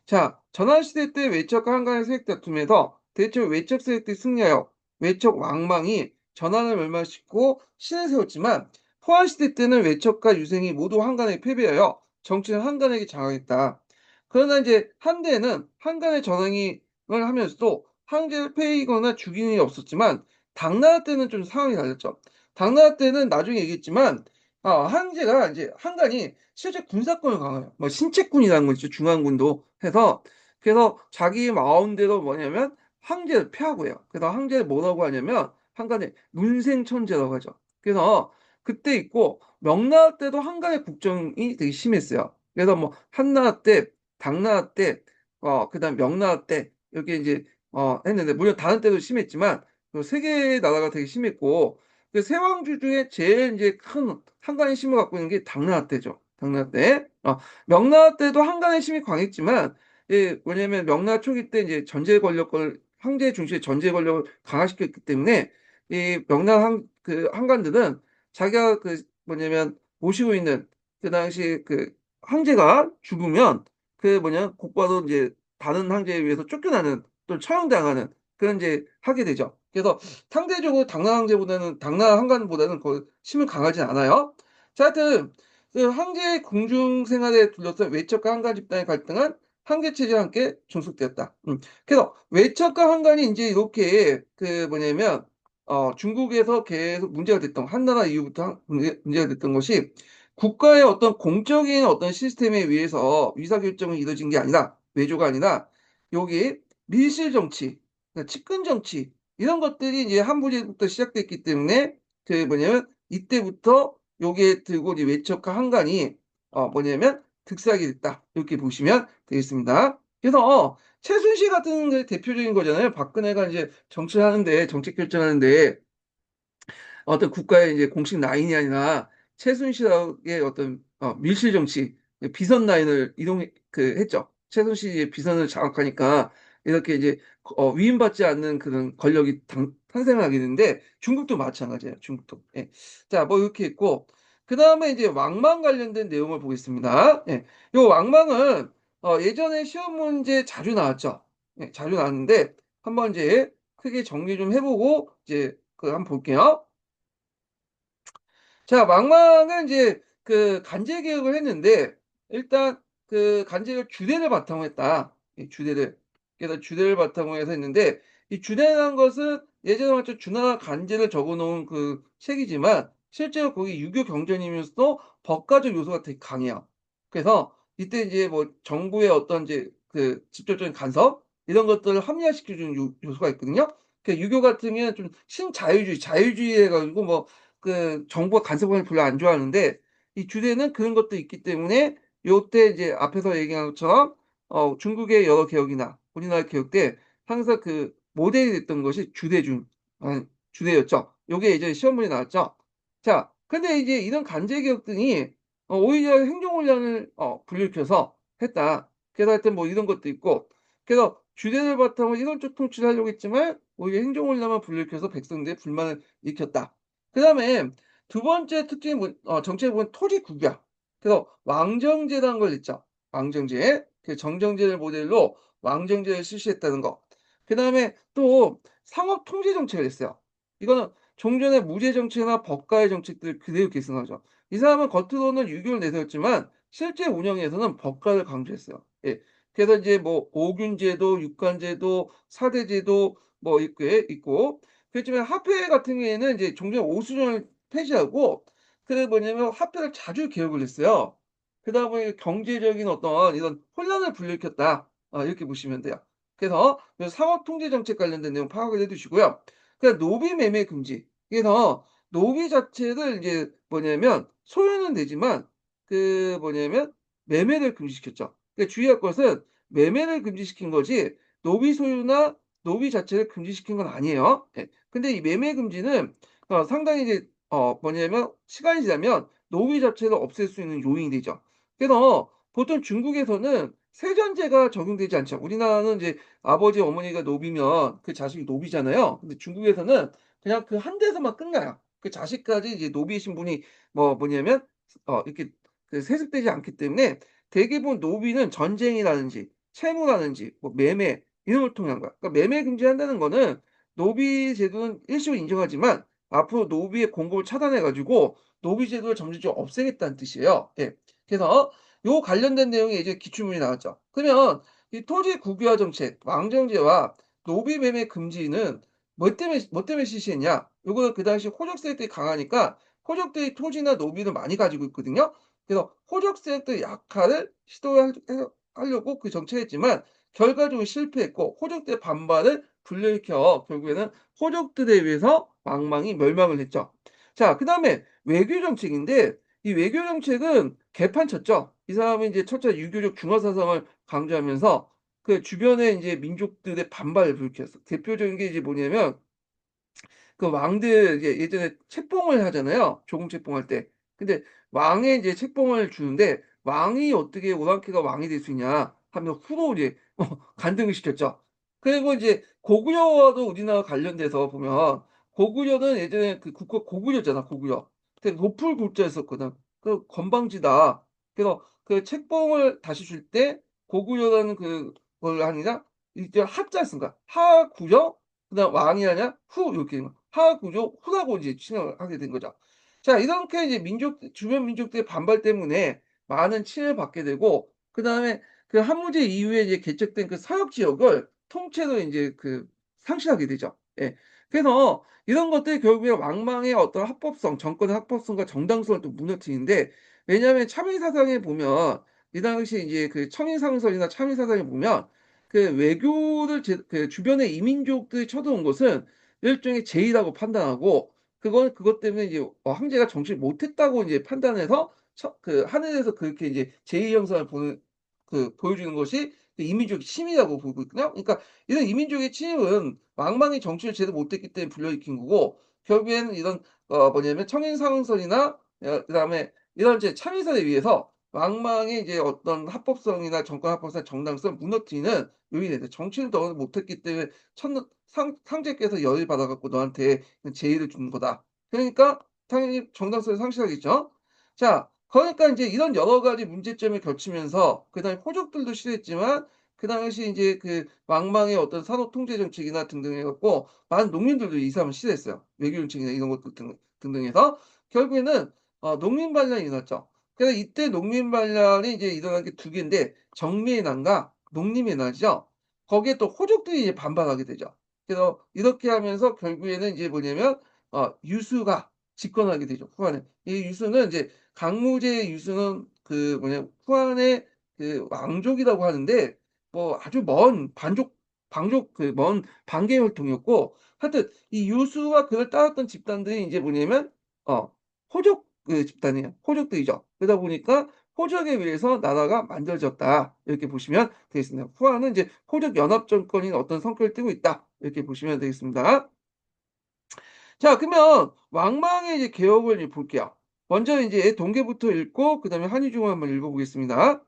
자, 전환시대 때 외척과 한간의 세력 다툼에서 대체로 외척 세력들이 승리하여 외척 왕망이 전환을 멸망시키고 신을 세웠지만, 포한시대 때는 외척과 유생이 모두 한간에 패배하여 정치는 한간에게 장악했다. 그러나 이제 한대는 한간의 전횡을 하면서도 황제를 패이거나 죽이는 일이 없었지만 당나라 때는 좀 상황이 달랐죠. 당나라 때는 나중에 얘기했지만 황제가 이제 한간이 실제 군사권을 강화해요. 뭐 신체군이라는 거 있죠. 중앙군도 해서 그래서 자기 마음대로 뭐냐면 황제를 패하고 해요. 그래서 황제를 뭐라고 하냐면 한간에 문생천제라고 하죠. 그래서 그때 있고 명나라 때도 한간의 국정이 되게 심했어요. 그래서 뭐 한나라 때 당나라 때, 그다음 명나라 때 이렇게 이제 했는데 물론 다른 때도 심했지만 그세 개의 나라가 되게 심했고 그 세왕주 중에 제일 이제 큰 한간의 힘을 갖고 있는 게 당나라 때죠. 당나라 때. 명나라 때도 한간의 힘이 강했지만 뭐냐면 명나라 초기 때 이제 전제 권력을 황제 중심의 전제 권력을 강화시켰기 때문에 이 명나라 그 한간들은 자기가 그 뭐냐면 모시고 있는 그 당시 그 황제가 죽으면 그 곧바로 이제 다른 황제에 의해서 쫓겨나는 또 처형당하는 그런 이제 하게 되죠. 그래서 상대적으로 당나라 황제보다는 당나라 한간보다는 거의 힘을 강하지 않아요. 자, 하여튼 그 황제의 궁중 생활에 둘러싼 외척과 한간 집단의 갈등은 한계 체제와 함께 종속되었다. 그래서 외척과 한간이 인제 이렇게 그 뭐냐면 중국에서 계속 문제가 됐던 한나라 이후부터 문제가 됐던 것이 국가의 어떤 공적인 어떤 시스템에 의해서 의사결정이 이루어진 게 아니라 외조가 아니라 여기 밀실 정치, 그러니까 측근 정치 이런 것들이 이제 한부제부터 시작됐기 때문에 그 뭐냐면 이때부터 요게 들고 이제 외척과 한간이 뭐냐면 득세하게 됐다. 이렇게 보시면 되겠습니다. 그래서 최순실 같은 게 대표적인 거잖아요. 박근혜가 이제 정치를 하는데 정책 결정하는데 어떤 국가의 이제 공식 라인이 아니라 최순실의 어떤 밀실 정치, 비선 라인을 했죠. 최순실이 비선을 장악하니까 이렇게 이제 위임받지 않는 그런 권력이 탄생을 하게 되는데 중국도 마찬가지예요. 중국도. 예. 자, 뭐 이렇게 있고 그다음에 이제 왕망 관련된 내용을 보겠습니다. 예. 요 왕망은 예전에 시험 문제 자주 나왔죠. 예, 자주 나왔는데 한번 이제 크게 정리 좀 해보고 이제 그 한번 볼게요. 자, 망망은 이제 그 간제 개혁을 했는데 일단 그 간제를 주대를 바탕으로 했다. 이 주대를. 그래서 주대를 바탕으로 해서 했는데 이 주대라는 것은 예전에 맞죠 주나 간제를 적어 놓은 그 책이지만 실제로 거기 유교 경전이면서도 법가적 요소가 되게 강해요. 그래서 이때 이제 뭐 정부의 어떤 이제 그 직접적인 간섭 이런 것들을 합리화시켜 주는 요소가 있거든요. 그 유교 같은 경우에는 좀 신자유주의, 자유주의 해 가지고 뭐 그 정부가 간섭을 별로 안 좋아하는데 이 주대는 그런 것도 있기 때문에 요때 이제 앞에서 얘기한 것처럼 중국의 여러 개혁이나 우리나라 개혁 때 항상 그 모델이 됐던 것이 주대였죠. 요게 예전에 시험 문제 나왔죠. 자, 근데 이제 이런 간제 개혁 등이 오히려 행정혼란을 불일으켜서 했다. 그래서 하여튼 뭐 이런 것도 있고 그래서 주대를 바탕으로 이론적 통치를 하려고 했지만 오히려 행정혼란만 불일으켜서 백성들의 불만을 일으켰다. 그다음에 두 번째 특징이 정책에 보면 토지 국유화. 그래서 왕정제라는 걸 냈죠. 왕정제. 그 정정제를 모델로 왕정제를 실시했다는 거. 그다음에 또 상업 통제 정책을 냈어요. 이거는 종전의 무제 정책이나 법가의 정책들을 그대로 계승하죠. 이 사람은 겉으로는 유교를 내세웠지만 실제 운영에서는 법가를 강조했어요. 예. 그래서 이제 뭐 오균제도, 육관제도, 사대제도 뭐 있고 그렇지만 화폐 같은 경우에는 이제 종전 오수정을 폐지하고 그 뭐냐면 화폐를 자주 개혁을 했어요. 그러다 보니 경제적인 어떤 이런 혼란을 불러일으켰다. 이렇게 보시면 돼요. 그래서 요 상업 통제 정책 관련된 내용 파악을 해 두시고요. 그다음 노비 매매 금지. 그래서 노비 자체를 이제 뭐냐면 소유는 되지만 그 뭐냐면 매매를 금지시켰죠. 그러니까 주의할 것은 매매를 금지시킨 거지 노비 소유나 노비 자체를 금지시킨 건 아니에요. 예. 근데 이 매매 금지는 상당히 이제 뭐냐면 시간이 지나면 노비 자체를 없앨 수 있는 요인이 되죠. 그래서 보통 중국에서는 세전제가 적용되지 않죠. 우리나라는 이제 아버지 어머니가 노비면 그 자식이 노비잖아요. 근데 중국에서는 그냥 그 한 대에서만 끝나요. 그 자식까지 이제 노비 신분이 뭐냐면 이렇게 그 세습되지 않기 때문에 대부분 노비는 전쟁이라든지 채무라든지 뭐 매매 이런 걸 통해 한 거야. 그러니까 매매 금지한다는 거는 노비 제도는 일시적으로 인정하지만 앞으로 노비의 공급을 차단해 가지고 노비 제도를 점진적으로 없애겠다는 뜻이에요. 예. 그래서 요 관련된 내용이 이제 기출문이 나왔죠. 그러면 이 토지 국유화 정책, 왕정제와 노비 매매 금지는 뭐 때문에 실시했냐? 요거는 그 당시 호적 세력들이 강하니까 호적들이 토지나 노비를 많이 가지고 있거든요. 그래서 호적 세력들의 약화를 시도를 하려고 그 정책했지만 결과적으로 실패했고 호적들의 반발을 불러일으켜 결국에는 호적들에 의해서 왕망이 멸망을 했죠. 자, 그다음에 외교 정책인데 이 외교 정책은 개판 쳤죠. 이 사람은 이제 첫째 유교적 중화 사상을 강조하면서 그 주변의 인제 민족들의 반발을 불러일으켰어. 대표적인 게 이제 뭐냐면 그 왕들 이제 예전에 책봉을 하잖아요, 조공 책봉할 때. 근데 왕의 이제 책봉을 주는데 왕이 어떻게 오랑캐가 왕이 될 수 있냐 하면서 후로 이제 간등을 시켰죠. 그리고 이제 고구려와도 우리나라 관련돼서 보면 고구려는 예전에 그 국호 고구려잖아, 고구려. 되게 높을 고자였었거든. 그 건방지다. 그래서 그 책봉을 다시 줄 때 고구려라는 그걸 아니라 이제 하자 쓴 거야. 하구려 그다음 왕이 아니라 후 이렇게 된 거야. 하구조 후라고 이제 칭을 하게 된 거죠. 자, 이렇게 이제 주변 민족들의 반발 때문에 많은 침해를 받게 되고, 그다음에 그 한무제 이후에 이제 개척된 그 서역 지역을 통째로 인제 상실하게 되죠. 예. 그래서 이런 것들이 결국에 왕망의 어떤 합법성, 정권의 합법성과 정당성을 또 무너뜨리는데, 왜냐하면 참의 사상에 보면 이 당시 인제 청인상설이나 참의 사상에 보면 외교를 주변의 이민족들이 쳐들어온 것은 일종의 제의라고 판단하고, 그것 때문에 이제 황제가 정치를 못했다고 이제 판단해서 하늘에서 그렇게 이제 제2 형상을 보여주는 것이 이민족의 침이라고 보고 있거든요. 그러니까 이런 이민족의 침은 왕망이 정치를 제대로 못했기 때문에 불러일으킨 거고, 결국에는 이런 뭐냐면 청인상설이나 그다음에 이런 이제 참의설에 의해서 왕망의 이제 어떤 합법성이나 정권 합법성, 정당성을 무너뜨리는 요인이 되죠. 정치를 너 못했기 때문에 천는 상 상제께서 열을 받아 갖고 너한테 제의를 주는 거다. 그러니까 당연히 정당성을 상실하겠죠. 자, 그러니까 인제 이런 여러 가지 문제점이 겹치면서 그다음에 호족들도 싫어했지만, 그 당시 인제 왕망의 어떤 산업 통제 정책이나 등등 해 갖고 많은 농민들도 이 사람을 싫어했어요. 외교 정책이나 이런 것들 등등 해서 결국에는 농민 반란이 일어났죠. 그래서 이때 농민 반란이 이제 일어난 게 두 개인데, 정미의 난과 농림의 난이죠. 거기에 또 호족들이 이제 반발하게 되죠. 그래서 이렇게 하면서 결국에는 이제 뭐냐면 유수가 집권하게 되죠, 후한에. 이 유수는 이제 강무제의 유수는 후한의 왕족이라고 하는데, 뭐 아주 먼 방족 먼 반계 혈통이었고, 하여튼 이 유수와 그를 따랐던 집단들이 인제 뭐냐면 호족 집단이에요. 호족들이죠. 그러다 보니까 '호족에 의해서 나라가 만들어졌다.' 이렇게 보시면 되겠습니다. 후한은 이제 '호족 연합 정권인 어떤 성격을 띠고 있다.' 이렇게 보시면 되겠습니다. 자, 그러면 왕망의 이제 개혁을 이제 볼게요. 먼저 인제 동계부터 읽고 그다음에 한유중을 한번 읽어 보겠습니다.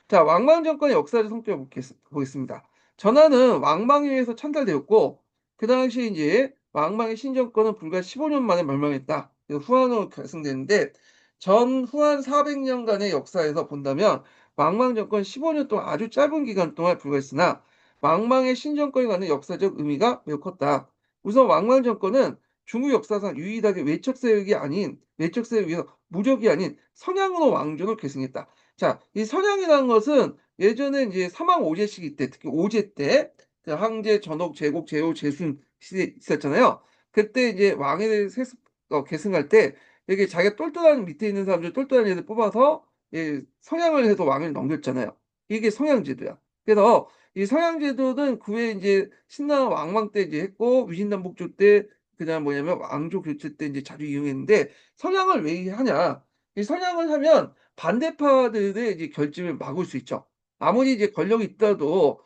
자, 왕망 정권의 역사적 성격을 보겠습니다. 전하는 왕망에 의해서 천달되었고, 그 당시 이제 왕망의 신정권은 불과 15년 만에 멸망했다. 그래서 후한으로 결승되는데, 전 후한 400년간의 역사에서 본다면 왕망 정권 15년 동안 아주 짧은 기간 동안 불과했으나, 왕망의 신정권이 갖는 역사적 의미가 매우 컸다. 우선 왕망 정권은 중국 역사상 유일하게 외척 세력에 의해서 무적이 아닌 선양으로 왕조를 계승했다. 자, 이 선양이라는 것은 예전에 인제 사망 오제 시기 때, 특히 오제 때 황제, 전옥, 제곡, 제후, 제순 시대 있었잖아요. 그때 이제 왕위를 계승할 때 이게 자기가 똘똘한 밑에 있는 사람들 똘똘한 애들 뽑아서 선양을 해서 왕위를 넘겼잖아요. 이게 선양제도야. 그래서 이 선양제도는 그 외에 인제 신라 왕망 때 이제 했고, 위신남북조 때, 그다음 뭐냐면 왕조 교체 때 인제 자주 이용했는데, 선양을 왜 하냐. 이 선양을 하면 반대파들의 이제 결집을 막을 수 있죠. 아무리 이제 권력이 있더라도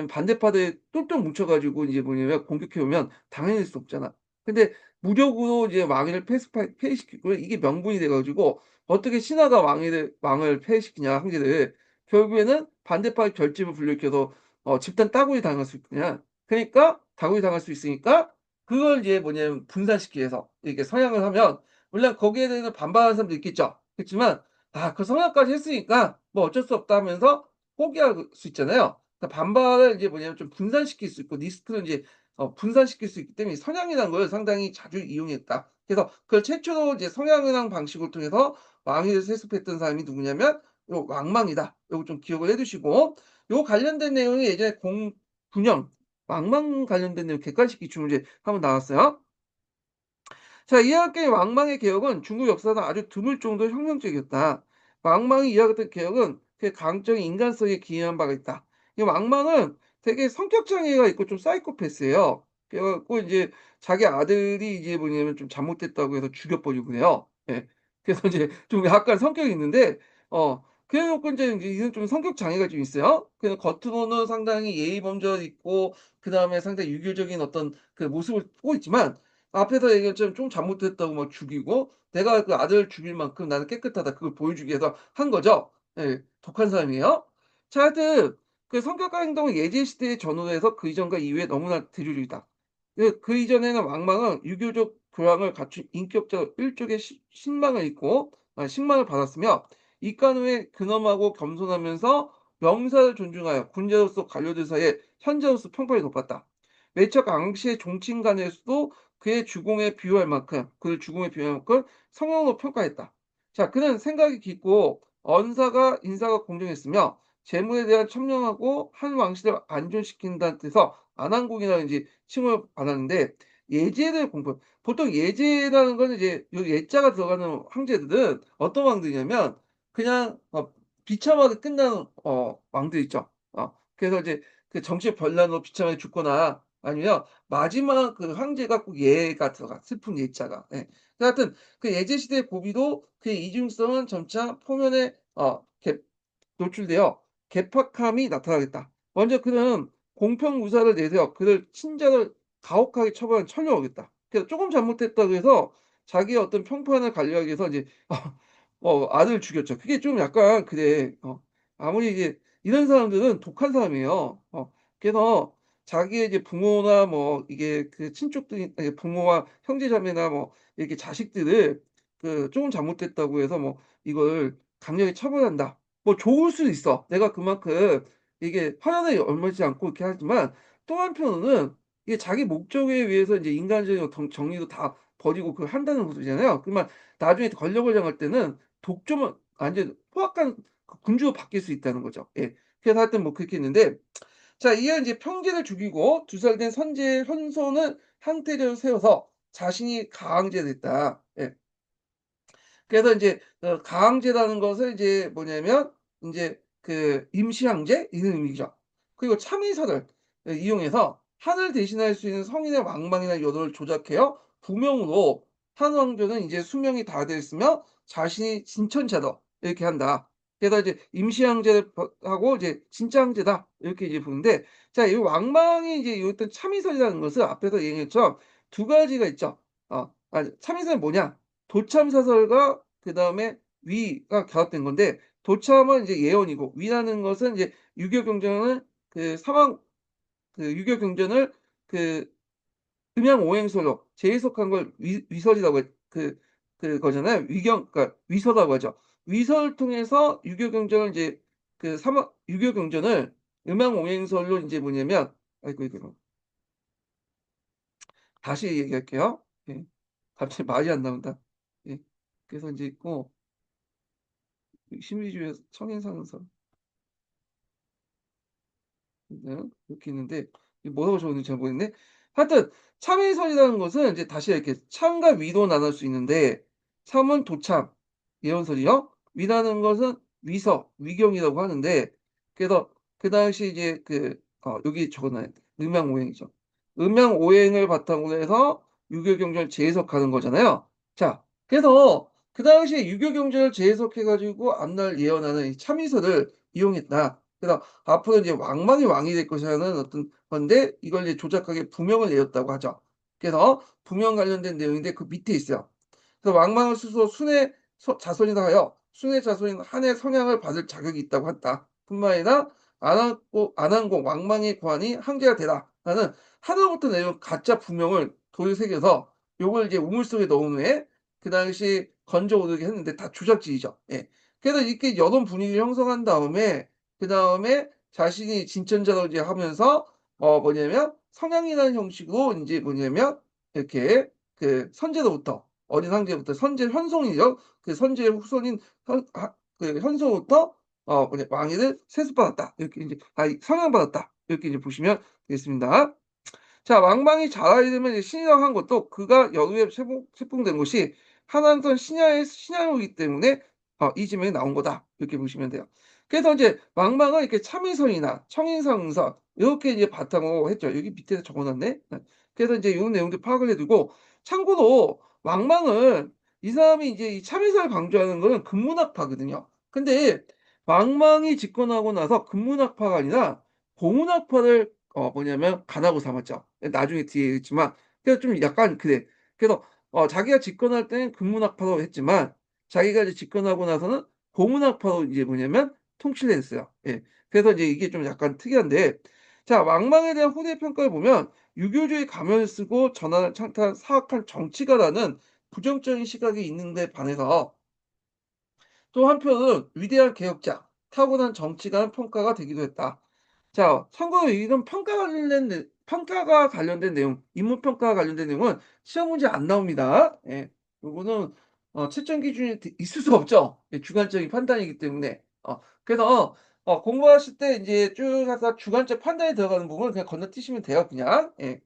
반대파들 똘똘 뭉쳐 가지고 이제 뭐냐면 공격해 오면 당해낼 수 없잖아. 근데 무력으로 이제 왕위를 폐위시키고, 이게 명분이 돼 가지고 어떻게 신하가 왕을 폐위시키냐, 황제를. 결국에는 반대파의 결집을 불러일으켜서 집단 따구리 당할 수 있느냐. 그러니까 따구리 당할 수 있으니까 그걸 이제 뭐냐면 분산시키기 위해서 이렇게 서양을 하면, 물론 거기에 대해서 반발하는 사람도 있겠죠. 그렇지만 그 성향까지 했으니까 뭐 어쩔 수 없다 하면서 포기할 수 있잖아요. 그러니까 반발을 이제 뭐냐면 좀 분산시킬 수 있고, 리스크를 인제 분산시킬 수 있기 때문에 선양이라는 걸 상당히 자주 이용했다. 그래서 그걸 최초로 이제 성향은행 방식을 통해서 왕위를 세습했던 사람이 누구냐면 요 왕망이다. 요거 좀 기억을 해 두시고, 요 관련된 내용이 예전에 09년 왕망 관련된 내용 객관식 기출문제 한번 나왔어요. 자, 이학계의 왕망의 개혁은 중국 역사상 아주 드물 정도로 혁명적이었다. 왕망이 이야기했던 개혁은 그 강적인 인간성에 기인한 바가 있다. 이 왕망은 되게 성격 장애가 있고 좀 사이코패스예요. 그래 갖고 인제 자기 아들이 이제 뭐냐면 좀 잘못됐다고 해서 죽여 버리고 그래요. 예. 그래서 이제 좀 약간 성격이 있는데 그래 갖고 인제 이건 좀 성격 장애가 좀 있어요. 그래서 겉으로는 상당히 예의 범절 있고, 그다음에 상당히 유교적인 어떤 그 모습을 보고 있지만, 앞에서 얘기했처럼 좀 잘못했다고 막 죽이고, 내가 그 아들을 죽일 만큼 나는 깨끗하다, 그걸 보여주기 위해서 한 거죠. 예. 독한 사람이에요. 자, 하여튼 성격과 행동은 예제 시대의 전후에서 그 이전과 이후에 너무나 대조적이다. 그 이전에는 왕망은 유교적 교양을 갖춘 인격적 일종의 신망을 입고 신망을 받았으며, 입간 후에 근엄하고 겸손하면서 명사를 존중하여 군자로서 관료들 사이에 현자로서 평판이 높았다. 매척 당시의 종친 간에서도 그의 주공에 비유할 만큼 그를 주공에 비유할 만큼 성령으로 평가했다. 자, 그는 생각이 깊고 언사가 인사가 공정했으며 재물에 대한 청렴하고 한 왕실을 안전시킨다는 뜻에서 안한국이라는 이제 칭호를 받았는데 예제를 공부 보통 예제라는 거는 이제 요 예자가 들어가는 황제들은 어떤 왕들이냐면 그냥 비참하게 끝나는 왕들 있죠. 그래서 이제 그 정치적 변란으로 비참하게 죽거나 아니면 마지막 그 황제가 꼭 예가 들어가 슬픈 예자가. 예. 하여튼 그 예제 시대의 고비도 그의 이중성은 점차 포면에 노출되어 괴팍함이 나타나겠다. 먼저 그는 공평무사를 내세워 그를 친자를 가혹하게 처벌한 천령하겠다. 그래서 조금 잘못했다고 해서 자기의 어떤 평판을 관리하기 위해서 이제 아들을 죽였죠. 그게 좀 약간 그래. 아무리 이제 이런 사람들은 독한 사람이에요. 그래서 자기의 이제 부모나 뭐 이게 그 친족들이 아니 부모와 형제자매나 뭐 이렇게 자식들을 그 조금 잘못됐다고 해서 뭐 이걸 강력히 처벌한다. 뭐 좋을 수도 있어. 내가 그만큼 이게 화나는 얼마지 않고 이렇게 하지만 또 한편으로는 이게 자기 목적에 위해서 인제 인간적인 어떤 정의도 다 버리고 그걸 한다는 모습이잖아요. 그러면 나중에 권력을 장할 때는 독점은 완전 포악한 그 군주로 바뀔 수 있다는 거죠. 예. 그래서 하여튼 뭐 그렇게 했는데 자 이에 인제 평제를 죽이고 2살 된 선지의 현손을 항태제로 세워서 자신이 가항제가 됐다. 예. 그래서 인제 가항제라는 것은 이제 뭐냐면 인제 그 임시항제 이런 의미죠. 그리고 참의사를 이용해서 한을 대신할 수 있는 성인의 왕망이나 여도를 조작해요 부명으로 한 왕조는 이제 수명이 다 됐으며 자신이 진천자다 이렇게 한다. 그래서 이제 임시항제를 하고 이제 진짜 항제다 이렇게 이제 보는데 자 이 왕망이 이제 이 어떤 참의설이라는 것은 앞에서 얘기한 것처럼 두 가지가 있죠. 참의설이 뭐냐? 도참사설과 그다음에 위가 결합된 건데 도참은 이제 예언이고 위라는 것은 이제 유교 경전을 그 상황 그 유교 경전을 그 음양오행설로 재해석한 걸 위설이라고 그거잖아요. 그러니까 위서라고 하죠. 위설을 통해서 유교 경전을 이제 그 삼화 유교 경전을 음양오행설로 인제 뭐냐면 아이고 이거 다시 얘기할게요. 예. 갑자기 말이 안 나온다. 예. 그래서 인제 있고 심리주의에서 청인상서 네 이렇게 있는데 이게 뭐라고 적었는지 잘 모르겠네. 하여튼 참의설이라는 것은 이제 다시 이렇게 참과 위로 나눌 수 있는데 참은 도참, 예언설이요. 위라는 것은 위서, 위경이라고 하는데 그래서 그 당시 이제 여기 적어 놔야 돼. 음양오행이죠. 음양오행을 바탕으로 해서 유교 경전을 재해석하는 거잖아요. 자 그래서 그 당시에 유교 경전을 재해석해 가지고 앞날 예언하는 이 참의설을 이용했다. 그래서 앞으로 이제 왕만이 왕이 될 것이라는 어떤 건데 이걸 이제 조작하게 부명을 내렸다고 하죠. 그래서 부명 관련된 내용인데 그 밑에 있어요. 그래서 왕망을 스스로 순의 자손이라 하여 순의 자손인 한의 성향을 받을 자격이 있다고 한다. 뿐만 아니라 안한공 왕망의 관이 한계가 되라라는 하나부터 내려온 가짜 부명을 돌 새겨서 요걸 이제 우물 속에 넣은 후에 그 당시 건져 오르게 했는데 다 조작질이죠. 예. 그래서 이렇게 여론 분위기를 형성한 다음에 그다음에 자신이 진천자라고 이제 하면서 뭐냐면 성향이라는 형식으로 인제 뭐냐면 이렇게 그 선제로부터 어린 황제부터 선제 현송이죠. 그 선제의 후손인 현송부터 왕위를 세습받았다. 이렇게 인제 선양받았다. 이렇게 이제 보시면 되겠습니다. 자 왕망이 자라게 되면 이제 신이라고 한 것도 그가 여우에 세봉된 것이 한왕선 신야의 신야이기 때문에 이 지명이 나온 거다. 이렇게 보시면 돼요. 그래서 인제 왕망은 이렇게 참의선이나 청인상서 요렇게 이제 바탕으로 했죠. 여기 밑에 적어 놨네. 그래서 인제 요 내용들 파악을 해 두고 참고로 왕망은 이 사람이 이제 이 참의선을 강조하는 거는 근문학파거든요. 근데 왕망이 집권하고 나서 근문학파가 아니라 고문학파를 뭐냐면 간하고 삼았죠. 나중에 뒤에 있지만 그래서 좀 약간 그래. 그래서 자기가 집권할 때는 근문학파로 했지만 자기가 이제 집권하고 나서는 고문학파로 이제 뭐냐면 통치를 했어요. 예. 그래서 이제 이게 좀 약간 특이한데 자 왕망에 대한 후대 평가를 보면 유교주의 가면을 쓰고 전환을 창탈한 사악한 정치가라는 부정적인 시각이 있는데 반해서 또 한편으로는 위대한 개혁자, 타고난 정치가는 평가가 되기도 했다. 자 참고로 이런 평가 관련된 평가가 관련된 내용, 인문평가와 관련된 내용은 시험 문제 안 나옵니다. 예. 요거는 채점 기준이 있을 수 없죠. 예, 주관적인 판단이기 때문에. 그래서 공부하실 때 인제 쭉 해서 주관적 판단이 들어가는 부분은 그냥 건너뛰시면 돼요, 그냥. 예.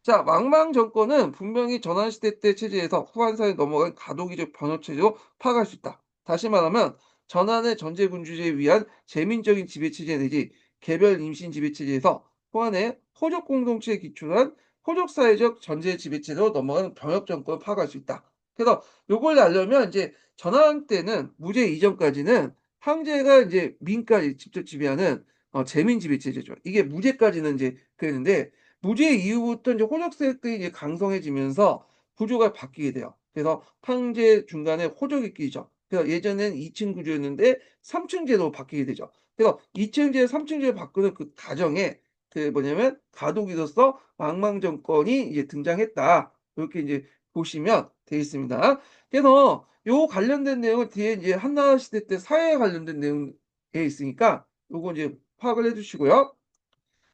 자, 왕망 정권은 분명히 전환시대 때 체제에서 후한사에 넘어간 가도기적 변화 체제로 파악할 수 있다. 다시 말하면 전환의 전제군주제에 의한 재민적인 지배체제 내지 개별 임신 지배체제에서 후한의 호족 공동체에 기초한 호족사회적 전제 지배체제로 넘어가는 병역 정권을 파악할 수 있다. 그래서 요걸 알려면 이제 전환 때는 무죄 이전까지는 황제가 이제 민까지 직접 지배하는 재민 지배체제죠. 이게 무죄까지는 이제 그랬는데 무죄 이후부터 이제 호적 세력들이 이제 강성해지면서 구조가 바뀌게 돼요. 그래서 황제 중간에 호적이 끼죠. 그래서 예전에는 2층 구조였는데 3 층제로 바뀌게 되죠. 그래서 2 층제, 3 층제로 바꾸는 그 과정에 그 뭐냐면 가독이로서 왕망 정권이 이제 등장했다. 요렇게 이제 보시면 되겠습니다. 그래서 요 관련된 내용은 뒤에 이제 한나라 시대 때 사회에 관련된 내용에 있으니까 요거 이제 파악을 해 주시고요.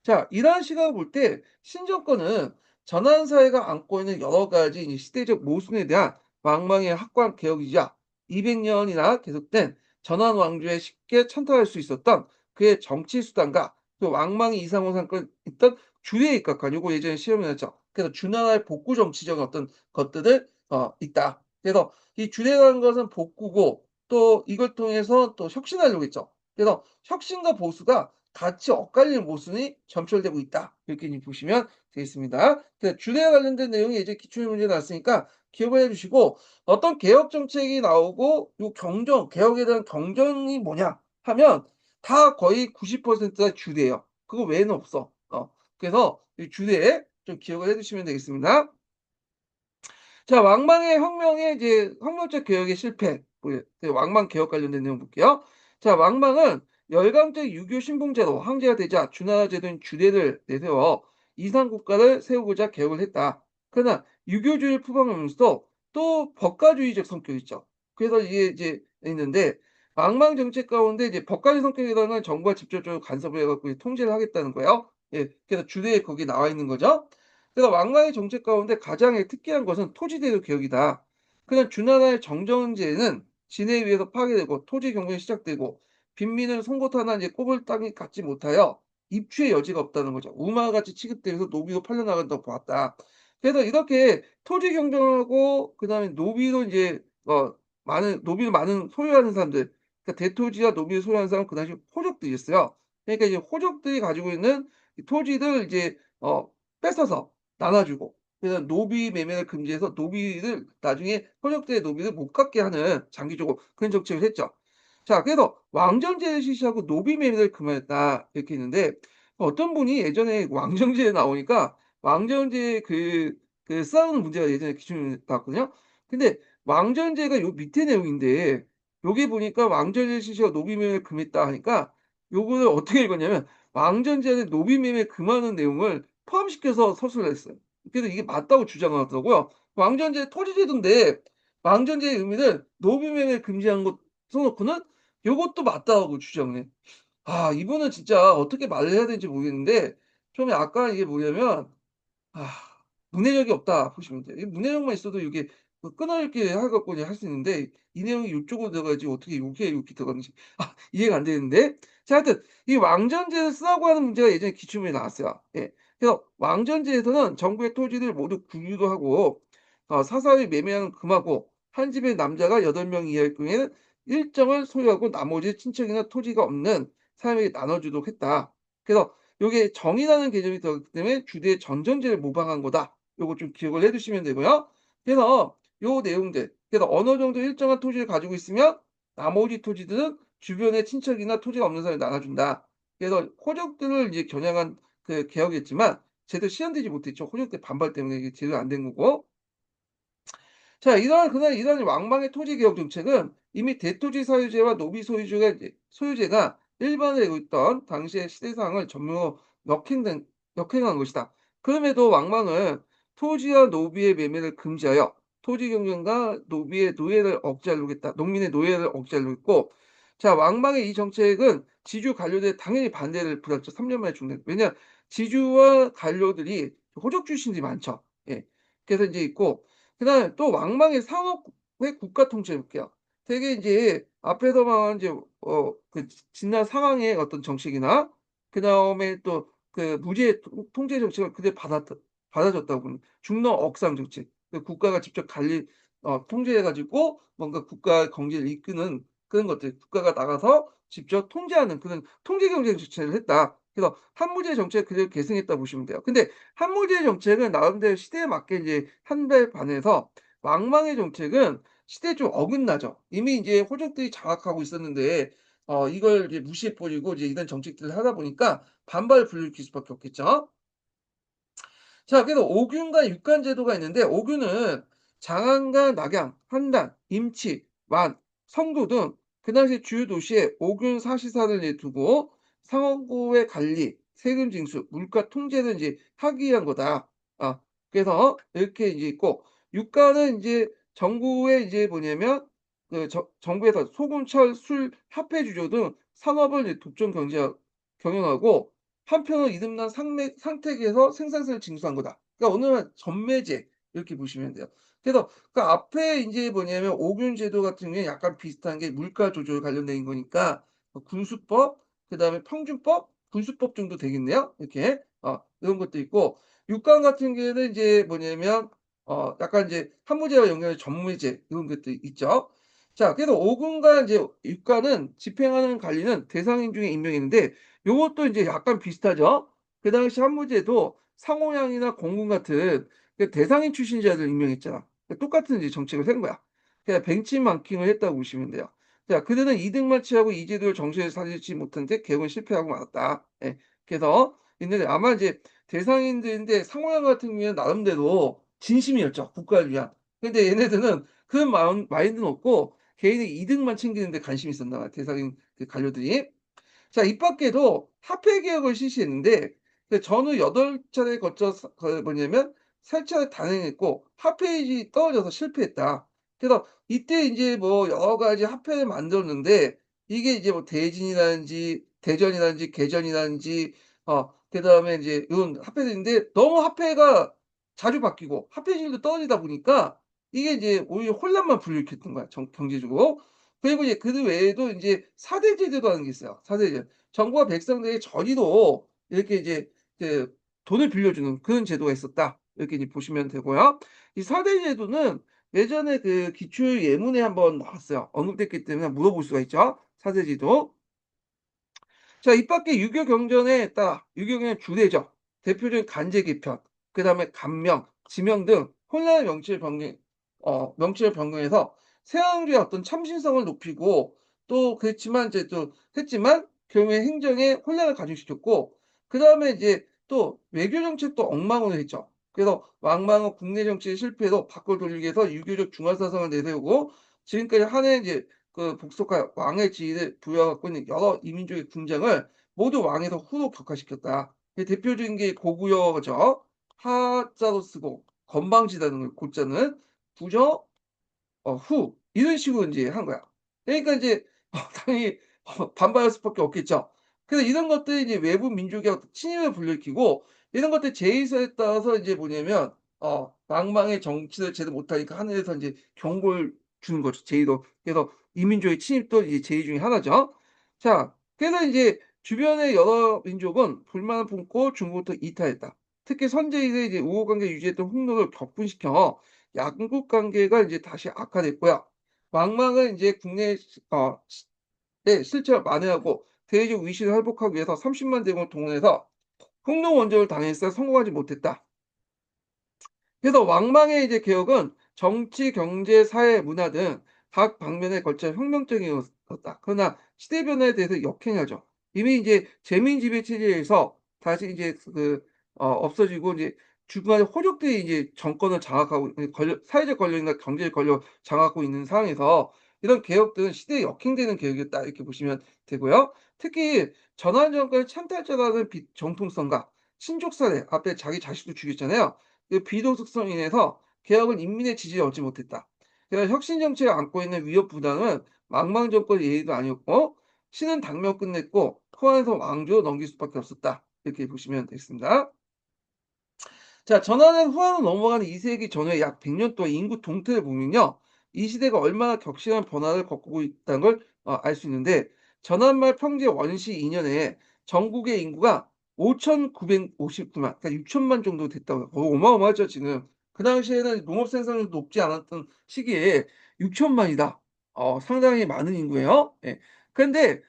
자, 이러한 시각을 볼 때 신정권은 전환 사회가 안고 있는 여러 가지 이 시대적 모순에 대한 왕망의 학관 개혁이자 200 년이나 계속된 전환 왕조에 쉽게 천탁할 수 있었던 그의 정치 수단과 그 왕망이 이상호 삼고 있던 주례에 입각한 요거 예전에 시험에 나왔죠. 그래서 주나라의 복구 정치적 어떤 것들을 있다. 그래서 이 주례라는 것은 복구고 또 이걸 통해서 또 혁신하려고 했죠. 그래서 혁신과 보수가 같이 엇갈리는 모순이 점철되고 있다. 이렇게 이제 보시면 되겠습니다. 그 주례와 관련된 내용이 이제 기출 문제 나왔으니까 기억을 해 주시고 어떤 개혁 정책이 나오고 요 경정, 개혁에 대한 경정이 뭐냐 하면 다 거의 90%가 주례예요. 그거 외에는 없어. 그래서 이 주례 좀 기억을 해 두시면 되겠습니다. 자, 왕망의 혁명의 이제 혁명적 개혁의 실패, 그 왕망 개혁 관련된 내용 볼게요. 자, 왕망은 열강적 유교 신봉제로 황제가 되자 주나라 제도인 주례를 내세워 이상 국가를 세우고자 개혁을 했다. 그러나 유교주의를 표방하면서도 또 법가주의적 성격이 있죠. 그래서 이게 이제 있는데 왕망 정책 가운데 이제 법가주의 성격이라는 건 정부가 직접적으로 간섭을 해갖고 통제를 하겠다는 거예요. 예, 그래서 주례에 거기 나와 있는 거죠. 그래서 왕가의 정책 가운데 가장 특이한 것은 토지대도 개혁이다. 그냥 주나라의 정정제는 진해에 의해서 파괴되고 토지 경쟁이 시작되고 빈민을 송곳하나 이제 꼽을 땅이 갖지 못하여 입주의 여지가 없다는 거죠. 우마같이 취급되면서 노비로 팔려나간다고 보았다. 그래서 이렇게 토지 경쟁하고 그다음에 노비로 이제 많은 노비를 많은 소유하는 사람들, 그러니까 대토지와 노비를 소유하는 사람은 그 당시 호족들이었어요. 그러니까 이제 호족들이 가지고 있는 이 토지를 이제 뺏어서 나눠주고 그래서 노비 매매를 금지해서 노비를 나중에 현역대의 노비를 못 갖게 하는 장기적으로 그런 정책을 했죠. 자, 그래서 왕정제를 실시하고 노비 매매를 금하였다 이렇게 있는데 어떤 분이 예전에 왕정제에 나오니까 왕정제 싸우는 문제가 예전에 기준이 나왔거든요. 근데 왕정제가 요 밑에 내용인데 여기 보니까 왕정제 실시하고 노비 매매를 금했다 하니까 요거를 어떻게 읽었냐면 왕정제는 노비 매매 금하는 내용을 포함시켜서 서술을 했어요. 그래서 이게 맞다고 주장을 하더라고요. 왕전제 토지제도인데 왕전제의 의미를 노비매매 금지한 것 써 놓고는 요것도 맞다고 주장을 해. 이분은 진짜 어떻게 말을 해야 되는지 모르겠는데 좀 약간 이게 뭐냐면 아 문해력이 없다 보시면 돼요. 이 문해력만 있어도 이게 끄너읽기 해 갖고 이제 할 수 있는데 이 내용이 요쪽으로 들어가야지 어떻게 요게 들어가는지 이해가 안 되는데. 자, 하여튼 이 왕전제를 쓰라고 하는 문제가 예전에 기출문제에 나왔어요. 예. 그래서 왕전제에서는 정부의 토지를 모두 국유로 하고 사사의 매매는 금하고 한 집의 남자가 8명 이하일 경우에는 일정을 소유하고 나머지 친척이나 토지가 없는 사람에게 나눠주도록 했다. 그래서 요게 정이라는 개념이 들어갔기 때문에 주대의 전전제를 모방한 거다. 요거 좀 기억을 해 두시면 되고요. 그래서 요 내용들 그래서 어느 정도 일정한 토지를 가지고 있으면 나머지 토지들은 주변의 친척이나 토지가 없는 사람에 나눠준다. 그래서 호적들을 이제 겨냥한 그 개혁이었지만 제대로 실현되지 못했죠. 호적들 반발 때문에 이게 제대로 안 된 거고. 자, 이러한 왕망의 토지 개혁 정책은 이미 대토지 사유제와 노비 소유주가 이제 소유제가 일반화되고 있던 당시의 시대 상황을 전면으로 역행한 것이다. 그럼에도 왕망은 토지와 노비의 매매를 금지하여 토지 경쟁과 노비의 노예를 억제하려고 했다. 농민의 노예를 억제하려고 했고, 자, 왕망의 이 정책은 지주 관료들의 당연히 반대를 받았죠. 3년 만에 중단. 왜냐, 지주와 관료들이 호족 출신들이 많죠. 예. 그래서 인제 있고 그다음에 또 왕망의 상업의 국가 통치를 볼게요. 되게 인제 앞에서 말한 인제 그 지난 상황의 어떤 정책이나 그다음에 또 그 무지의 통제 정책을 그대로 받아줬다고 보면 중농 억상 정책. 그 국가가 직접 통제해 가지고 뭔가 국가 경제를 이끄는 그런 것들, 국가가 나가서 직접 통제하는 그런 통제 경제 정책을 했다. 그래서 한무제 정책을 그대로 계승했다고 보시면 돼요. 근데 한무제 정책은 나름대로 시대에 맞게 이제 한 발 반해서 왕망의 정책은 시대에 좀 어긋나죠. 이미 이제 호족들이 장악하고 있었는데 이걸 이제 무시해 버리고 이제 이런 정책들을 하다 보니까 반발을 불러일으킬 수밖에 없겠죠. 자, 그래서 오균과 육간 제도가 있는데 오균은 장안과 낙양, 한단, 임치, 완, 성도 등 그 당시 주요 도시에 오균 사시사를 이제 두고 상원고의 관리, 세금 징수, 물가 통제를 이제 하기 위한 거다. 그래서 이렇게 이제 있고 육가는 이제 정부의 이제 뭐냐면 정부에서 소금, 철, 술, 화폐 주조 등 산업을 이제 독점 경영하고 한편으로 이듬난 상태계에서 생산성을 징수한 거다. 그러니까 어느 날 전매제 이렇게 보시면 돼요. 그래서 그 앞에 인제 뭐냐면 오균 제도 같은 경우에 약간 비슷한 게 물가 조절 관련된 거니까 군수법, 그다음에 평균법, 군수법 정도 되겠네요. 이렇게 이런 것도 있고 육관 같은 경우에는 인제 뭐냐면 약간 인제 한무제와 연결된 전무제 이런 것도 있죠. 자, 그래서 오군과 인제 육관은 집행하는 관리는 대상인 중에 임명했는데 요것도 인제 약간 비슷하죠. 그 당시 한무제도 상호양이나 공군 같은 그 대상인 출신 자들 임명했잖아. 똑같은 이제 정책을 세운 거야. 그냥 벤치마킹을 했다고 보시면 돼요. 자, 그들은 이득만 취하고 이 제도를 정시에 살리지 못한 데 개혁은 실패하고 말았다. 예. 그래서 있는데 아마 이제 대상인들인데 상호양 같은 경우에는 나름대로 진심이었죠, 국가를 위한. 근데 얘네들은 그런 마인드는 없고 개인의 이득만 챙기는 데 관심이 있었나 봐요, 대상인 그 관료들이. 자, 이 밖에도 화폐 개혁을 실시했는데 그 전후 8차례 거쳐서 뭐냐면 3차례 단행했고 화폐율이 떨어져서 실패했다. 그래서 이때 인제 뭐 여러 가지 화폐를 만들었는데 이게 이제 뭐 대진이라든지 대전이라든지 개전이라든지 그다음에 인제 요런 화폐들인데 너무 화폐가 자주 바뀌고 화폐율도 떨어지다 보니까 이게 이제 오히려 혼란만 불러일으켰던 거야 경제적으로. 그리고 이제 그 외에도 인제 사대 제도도 하는 게 있어요. 사대 제도. 정부가 백성들에게 전의로 이렇게 이제 그 돈을 빌려주는 그런 제도가 있었다. 이렇게 이제 보시면 되고요. 이 사대 제도는 예전에 그 기출 예문에 한번 나왔어요. 언급됐기 때문에 물어볼 수가 있죠. 사대 제도. 자, 이 밖에 유교 경전에 따라 유교 경전 주례죠. 대표적인 간제 개편, 그다음에 간명, 지명 등 혼란의 명칭을 변경해서 서양주의 어떤 참신성을 높이고 또 그렇지만 이제 또 했지만 결국에 행정에 혼란을 가중시켰고 그다음에 이제 또 외교 정책도 엉망으로 했죠. 그래서 왕망은 국내 정치의 실패로 밖을 돌리기 위해서 유교적 중화사상을 내세우고 지금까지 한 해 이제 그 복속하여 왕의 지위를 부여하고 있는 여러 이민족의 군장을 모두 왕에서 후로 격화시켰다. 그 대표적인 게 고구려죠. 하자로 쓰고 건방지다는 걸 고자는 부저 후 이런 식으로 인제 한 거야. 그러니까 인제 당연히 반발할 수밖에 없겠죠. 그래서 이런 것들이 이제 외부 민족의 어떤 친일을 불러일으키고 이런 것들 제의서에 따라서 이제 뭐냐면 망망의 정치를 제대로 못하니까 하늘에서 인제 경고를 주는 거죠, 제의로. 그래서 이민족의 침입도 이제 제의 중에 하나죠. 자, 그래서 인제 주변의 여러 민족은 불만을 품고 중국부터 이탈했다. 특히 선제일에 이제 우호 관계 유지했던 홍노를 격분시켜 양국 관계가 이제 다시 악화됐고요. 왕망은 인제 국내 네 실체를 만회하고 대외적 위신을 회복하기 위해서 30만 대군을 동원해서 홍노 원정을 당했으나 성공하지 못했다. 그래서 왕망의 이제 개혁은 정치, 경제, 사회, 문화 등 각 방면에 걸쳐 혁명적이었다. 그러나 시대 변화에 대해서 역행하죠. 이미 이제 재민 지배 체제에서 다시 이제 없어지고 이제 중간에 호족들이 이제 정권을 장악하고 권력 사회적 권력이나 경제적 권력을 장악하고 있는 상황에서 이런 개혁들은 시대에 역행되는 개혁이었다 이렇게 보시면 되고요. 특히 전환 정권의 찬탈자라는 정통성과 친족 사례 앞에 자기 자식도 죽였잖아요. 그 비도덕성으로 인해서 개혁은 인민의 지지를 얻지 못했다. 그래서 혁신 정책을 안고 있는 위협 부담은 망망 정권의 예의도 아니었고 신은 당면 끝냈고 포항에서 왕조로 넘길 수밖에 없었다. 이렇게 보시면 되겠습니다. 자, 전환은 후한으로 넘어가는 2세기 전후의 약 100년 동안 인구 동태를 보면요. 이 시대가 얼마나 격심한 변화를 겪고 있다는 걸 알 수 있는데, 전환 말 평제 원시 2년에 전국의 인구가 5,959만, 그러니까 6천만 정도 됐다고. 어마어마하죠, 지금. 그 당시에는 농업 생산량도 높지 않았던 시기에 6천만이다. 상당히 많은 인구예요. 예. 근데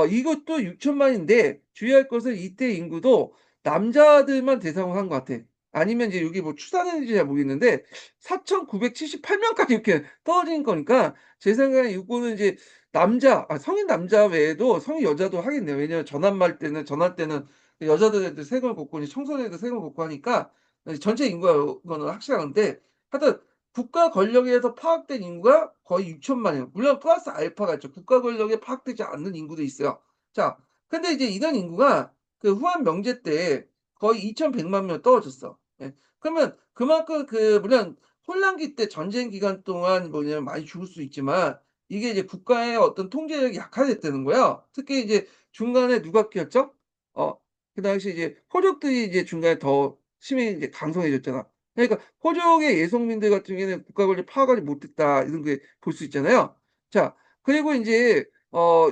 이것도 6천만인데 주의할 것은 이때 인구도 남자들만 대상으로 한 것 같아. 아니면 이제 여기 뭐 추산했는지 잘 모르겠는데 4,978 명까지 이렇게 떨어진 거니까 제 생각에 요거는 이제 성인 남자 외에도 성인 여자도 하겠네요. 왜냐면 전환 때는 여자들도 세금을 걷고 이제 청소년들도 세금을 걷고 하니까 전체 인구가 거는 확실한데, 하여튼 국가 권력에서 파악된 인구가 거의 6천만 이에요. 물론 플러스 알파가 있죠. 국가 권력에 파악되지 않는 인구도 있어요. 자, 근데 이제 이런 인구가 그 후한 명제 때 거의 2,100만 명 떨어졌어. 예. 그러면 그만큼 물론 혼란기 때 전쟁 기간 동안 뭐냐면 많이 죽을 수 있지만 이게 이제 국가의 어떤 통제력이 약화됐다는 거야. 특히 이제 중간에 누가 끼었죠? 어 그 당시에 이제 호족들이 이제 중간에 더 힘이 이제 강성해졌잖아. 그러니까 호족의 예성민들 같은 경우에는 국가 권력 파악하지 못했다 이런 게 볼 수 있잖아요. 자, 그리고 인제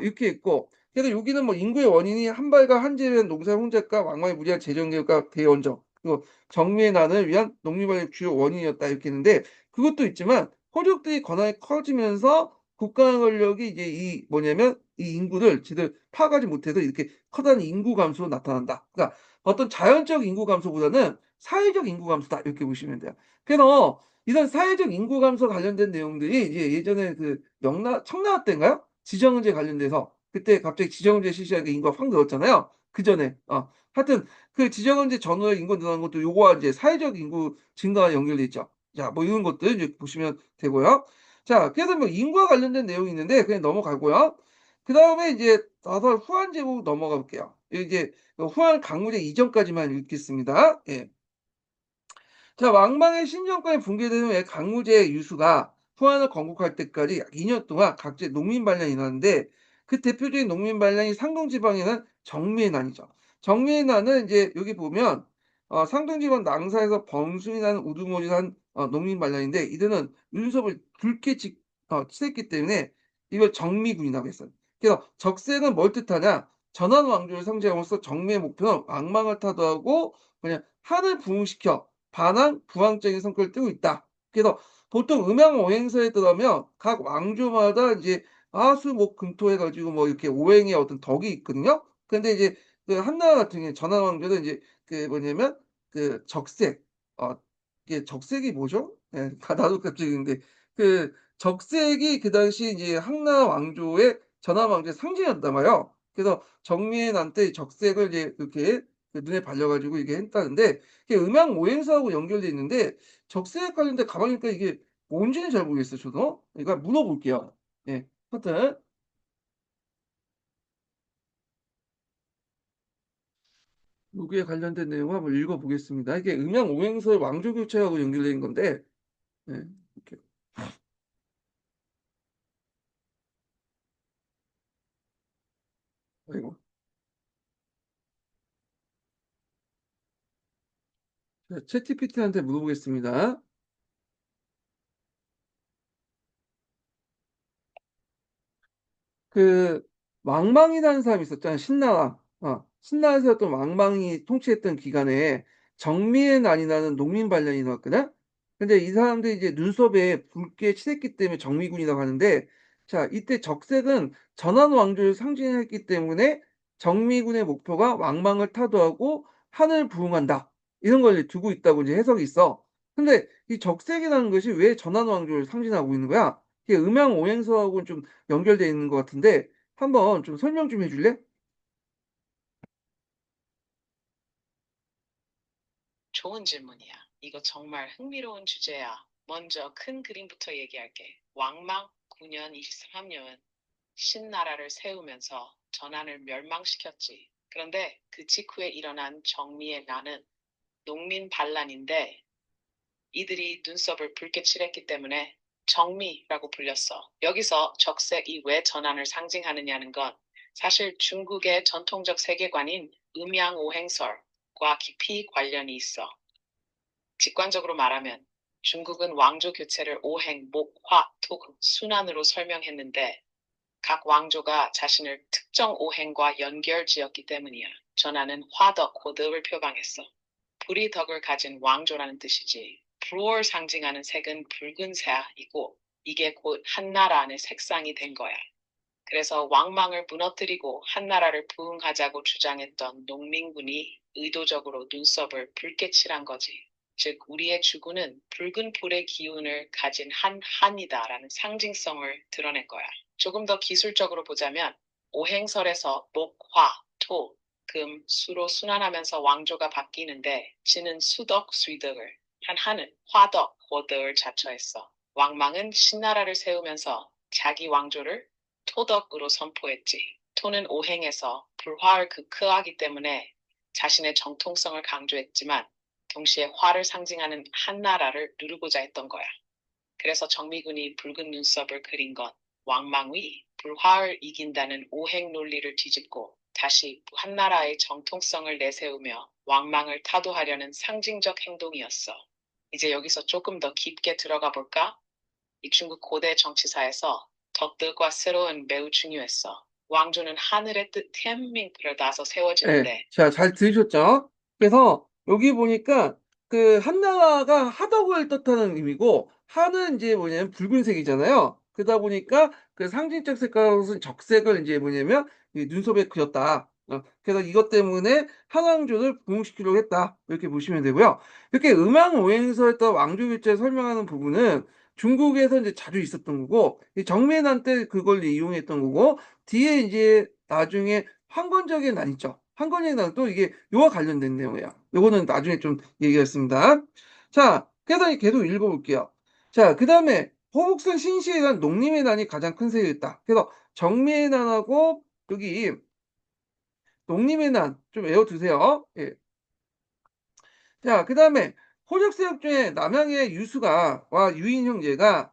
이렇게 있고, 그래서 여기는 뭐 인구의 원인이 한발과 한제에 대한 농사 혼잡과 왕만의 무리한 재정 개혁과 대원정, 그리고 정미의 난을 위한 농민관의 주요 원인이었다 이렇게 했는데, 그것도 있지만 호족들이 권한이 커지면서 국가 권력이 이제 이 뭐냐면 이 인구를 제대로 파악하지 못해서 이렇게 커다란 인구 감소로 나타난다. 그러니까 어떤 자연적 인구 감소보다는 사회적 인구 감소다 이렇게 보시면 돼요. 그래서 이런 사회적 인구 감소 관련된 내용들이 이제 예전에 그 청나라 때인가요? 지정은제 관련돼서 그때 갑자기 지정은제 실시하니까 인구가 확 늘었잖아요. 그전에. 하여튼 그 지정은제 전후에 인구 늘어난 것도 요거와 이제 사회적 인구 증가와 연결돼 있죠. 자, 뭐 이런 것들 이제 보시면 되고요. 자, 그래서 뭐 인구와 관련된 내용이 있는데 그냥 넘어가고요. 그다음에 이제 나서 후한 제국 넘어가 볼게요. 이제 후한 강무제 이전까지만 읽겠습니다. 예. 자, 왕망의 신정권이 붕괴된 후에 강무제의 유수가 후한을 건국할 때까지 약 2년 동안 각지에 농민 반란이 일어났는데, 그 대표적인 농민 반란이 상동지방에는 정미의 난이죠. 정미의 난은 이제 여기 보면 상동지방 낭사에서 범순이 나는 우두머리한 농민 반란인데, 이들은 윤섭을 굵게 치했기 때문에 이걸 정미군이라고 했어요. 그래서 적색은 뭘 뜻하냐? 전한 왕조를 상징함으로써 정미의 목표는 왕망을 타도하고 그냥 한을 부흥시켜 반항, 부항적인 성격을 띠고 있다. 그래서 보통 음양오행서에 들어가면 각 왕조마다 이제 하수, 목, 금토 해 가지고 뭐 이렇게 오행의 어떤 덕이 있거든요. 근데 이제 그 한나라 같은 경우에 전한 왕조는 이제 그 뭐냐면 그 적색, 어 이게 적색이 뭐죠? 예. 나도 갑자기 근데 그 적색이 그 당시 이제 한나라 왕조의 전한 왕조의 상징이었단 말이에요. 그래서 정미의 난 때 적색을 이제 이렇게 그 눈에 발려 가지고 이게 했다는데, 이게 음양 오행사하고 연결돼 있는데 적색 관련된 가만히 보니까 이게 뭔지는 잘 모르겠어요 저도. 그러니까 물어볼게요. 예. 하여튼 여기에 관련된 내용을 한번 읽어 보겠습니다. 이게 음양 오행서의 왕조 교체하고 연결돼 있는 건데, 예. 이렇게 아이고. 자, 챗GPT한테 물어보겠습니다. 그 왕망이라는 사람이 있었잖아요. 신라왕. 신라에서 었던 왕망이 통치했던 기간에 정미의 난이라는 농민 반란이 일어났거든. 근데 이 사람들이 이제 눈썹에 붉게 칠했기 때문에 정미군이라고 하는데, 자, 이때 적색은 전한 왕조를 상징했기 때문에 정미군의 목표가 왕망을 타도하고 한을 부흥한다. 이런 걸 이제 두고 있다고 이제 해석이 있어. 근데 이 적색이라는 것이 왜 전한 왕조를 상징하고 있는 거야? 이게 음양 오행서하고는 좀 연결돼 있는 것 같은데 한번 좀 설명 좀 해 줄래? 좋은 질문이야. 이거 정말 흥미로운 주제야. 먼저 큰 그림부터 얘기할게. 왕망 9년 23년은 신나라를 세우면서 전한을 멸망시켰지. 그런데 그 직후에 일어난 정미의 난은 농민 반란인데, 이들이 눈썹을 붉게 칠했기 때문에 정미라고 불렸어. 여기서 적색이 왜 전한을 상징하느냐는 건 사실 중국의 전통적 세계관인 음양오행설과 깊이 관련이 있어. 직관적으로 말하면 중국은 왕조 교체를 오행, 목, 화, 토 순환으로 설명했는데 각 왕조가 자신을 특정 오행과 연결지었기 때문이야. 전하는 화덕, 고덕을 표방했어. 불이 덕을 가진 왕조라는 뜻이지. 불을 상징하는 색은 붉은색이고 이게 곧 한나라 안의 색상이 된 거야. 그래서 왕망을 무너뜨리고 한나라를 부흥하자고 주장했던 농민군이 의도적으로 눈썹을 붉게 칠한 거지. 즉 우리의 주군은 붉은 불의 기운을 가진 한이다라는 상징성을 드러낸 거야. 조금 더 기술적으로 보자면 오행설에서 목, 화, 토, 금, 수로 순환하면서 왕조가 바뀌는데 지는 수덕, 수덕을, 한은 화덕, 고덕을 자처했어. 왕망은 신나라를 세우면서 자기 왕조를 토덕으로 선포했지. 토는 오행에서 불화를 극화하기 때문에 자신의 정통성을 강조했지만 동시에 화를 상징하는 한나라를 누르고자 했던 거야. 그래서 정미군이 붉은 눈썹을 그린 건 왕망이 불화를 이긴다는 오행 논리를 뒤집고 다시 한나라의 정통성을 내세우며 왕망을 타도하려는 상징적 행동이었어. 이제 여기서 조금 더 깊게 들어가 볼까? 이 중국 고대 정치사에서 덕들과 새로운 매우 중요했어. 왕조는 하늘의 뜻天命을 따서 예. 세워지는데 자, 잘 들으셨죠? 그래서 여기 보니까 그 한나라가 하덕을 뜻하는 의미고 한은 이제 뭐냐면 붉은색이잖아요. 그러다 보니까 그 상징적 색깔로서 적색을 이제 뭐냐면 이 눈썹에 그렸다. 그래서 이것 때문에 한왕조를 부흥시키려고 했다. 이렇게 보시면 되고요. 이렇게 음양오행서에서 왕조 교체를 설명하는 부분은 중국에서 이제 자주 있었던 거고 이 정매난 때 그걸 이용했던 거고 뒤에 이제 나중에 황건적인 난 있죠. 황건적인 난도 이게 요와 관련된 내용이에요. 요거는 나중에 좀 얘기하겠습니다. 자, 그래서 계속 읽어볼게요. 자, 그 다음에 호북선 신시에 대한 농림의 난이 가장 큰 세계였다. 그래서 정미의 난하고 여기 농림의 난 좀 외워두세요. 예. 자, 그 다음에 호적세력 중에 남양의 유수가와 유인 형제가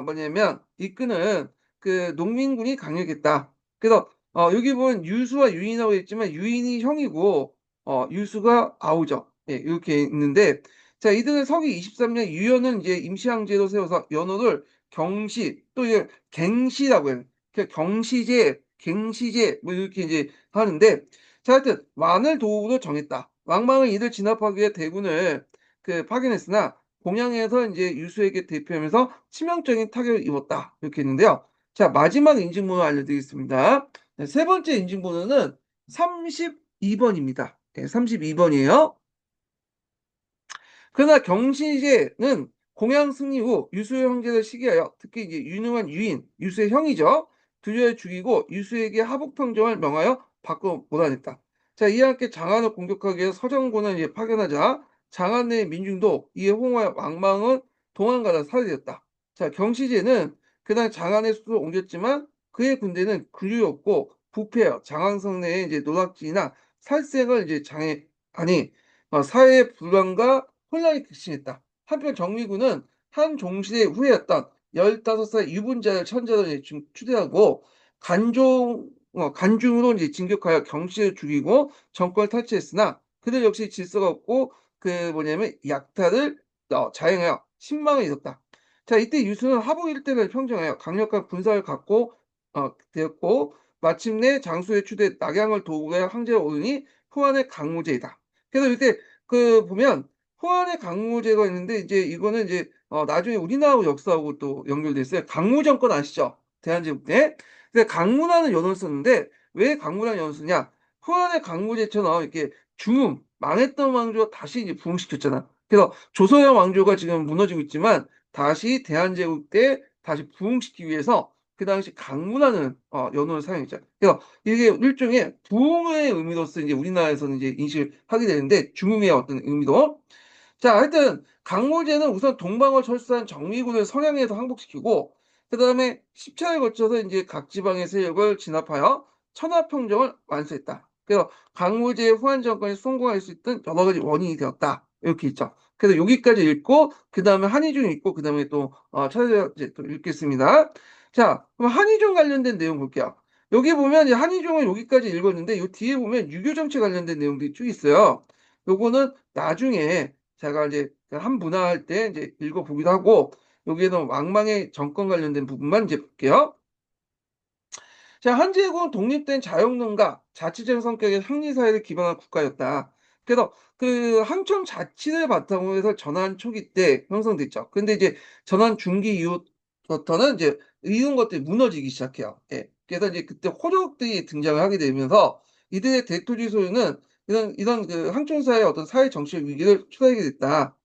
뭐냐면 이끄는 그 농민군이 강력했다. 그래서 여기 보면 유수와 유인하고 있지만 유인이 형이고 유수가 아우죠. 예, 이렇게 있는데 자, 이들은 서기 23년 유연은 이제 임시항제로 세워서 연호를 경시 또 이제 갱시라고 해요. 그러니까 경시제, 갱시제 뭐 이렇게 이제 하는데 자, 하여튼 왕을 도구로 정했다. 왕망은 이들 진압하기 위해 대군을 파견했으나 공양에서 이제 유수에게 대표하면서 치명적인 타격을 입었다. 이렇게 했는데요. 자, 마지막 인증번호 알려드리겠습니다. 네, 세 번째 인증번호는 32번입니다. 네, 32번이에요. 그러나 경시제는 공양 승리 후 유수의 형제를 시기하여 특히 이제 유능한 유인, 유수의 형이죠. 두려에 죽이고 유수에게 하복평정을 명하여 밖으로 몰아냈다. 자, 이와 함께 장안을 공격하기 위해 서정군을 이제 파견하자 장안 내 민중도 이에 호응하여 왕망은 도망가다 살해되었다. 자, 경시제는 그날 장안의 수를 옮겼지만 그의 군대는 근류였고 부패하여 장안성 내에 이제 노략질이나 살생을 이제 아니 사회의 불안과 혼란이 격심했다. 한편 정미군은 한 종실의 후예였던 15살 유분자를 천자로 이제 추대하고 간중으로 이제 진격하여 경씨를 죽이고 정권을 탈취했으나 그들 역시 질서가 없고 그 뭐냐면 약탈을 자행하여 신망을 잃었다. 자, 이때 유수는 하복 일대를 평정하여 강력한 군사를 갖고 되었고 마침내 장수의 추대 낙양을 도구해 황제에 오르니 후한의 강무제이다. 그래서 이때 보면 호안의 강무제가 있는데 이제 이거는 이제 나중에 우리나라 역사하고 또 연결돼 있어요. 강무 정권 아시죠? 대한제국 때. 근데 강무라는 연호를 썼는데 왜 강무라는 연호를 쓰냐? 호안의 강무제처럼 이렇게 망했던 왕조가 다시 이제 부흥시켰잖아. 그래서 조선의 왕조가 지금 무너지고 있지만 다시 대한제국 때 다시 부흥시키기 위해서 그 당시 강무라는 연호를 사용했죠. 그래서 이게 일종의 부흥의 의미로서 이제 우리나라에서는 이제 인식을 하게 되는데 중흥의 어떤 의미도 자, 하여튼 강무제는 우선 동방을 철수한 정미군을 서량에서 항복시키고 그다음에 10차에 걸쳐서 이제 각 지방의 세력을 진압하여 천하평정을 완수했다. 그래서 강무제의 후한 정권이 성공할 수 있던 여러 가지 원인이 되었다. 이렇게 있죠. 그래서 여기까지 읽고 그다음에 한의중 읽고 그다음에 또 차례 이제 또 읽겠습니다. 자, 그럼 한의중 관련된 내용 볼게요. 여기 보면 이제 한의종은 여기까지 읽었는데 요 뒤에 보면 유교 정치 관련된 내용들이 쭉 있어요. 요거는 나중에 제가 이제 한 분할 때 이제 읽어보기도 하고 여기에는 왕망의 정권 관련된 부분만 이제 볼게요. 자, 한제국은 독립된 자유농가, 자치적 성격의 상리사회를 기반한 국가였다. 그래서 그 항천 자치를 바탕으로 해서 전환 초기 때 형성됐죠. 근데 이제 전환 중기 이후부터는 이제 이런 것들이 무너지기 시작해요. 예. 그래서 이제 그때 호족들이 등장을 하게 되면서 이들의 대토지 소유는 이런 그 항촌사의 어떤 사회 정치적 위기를 초래하게 됐다.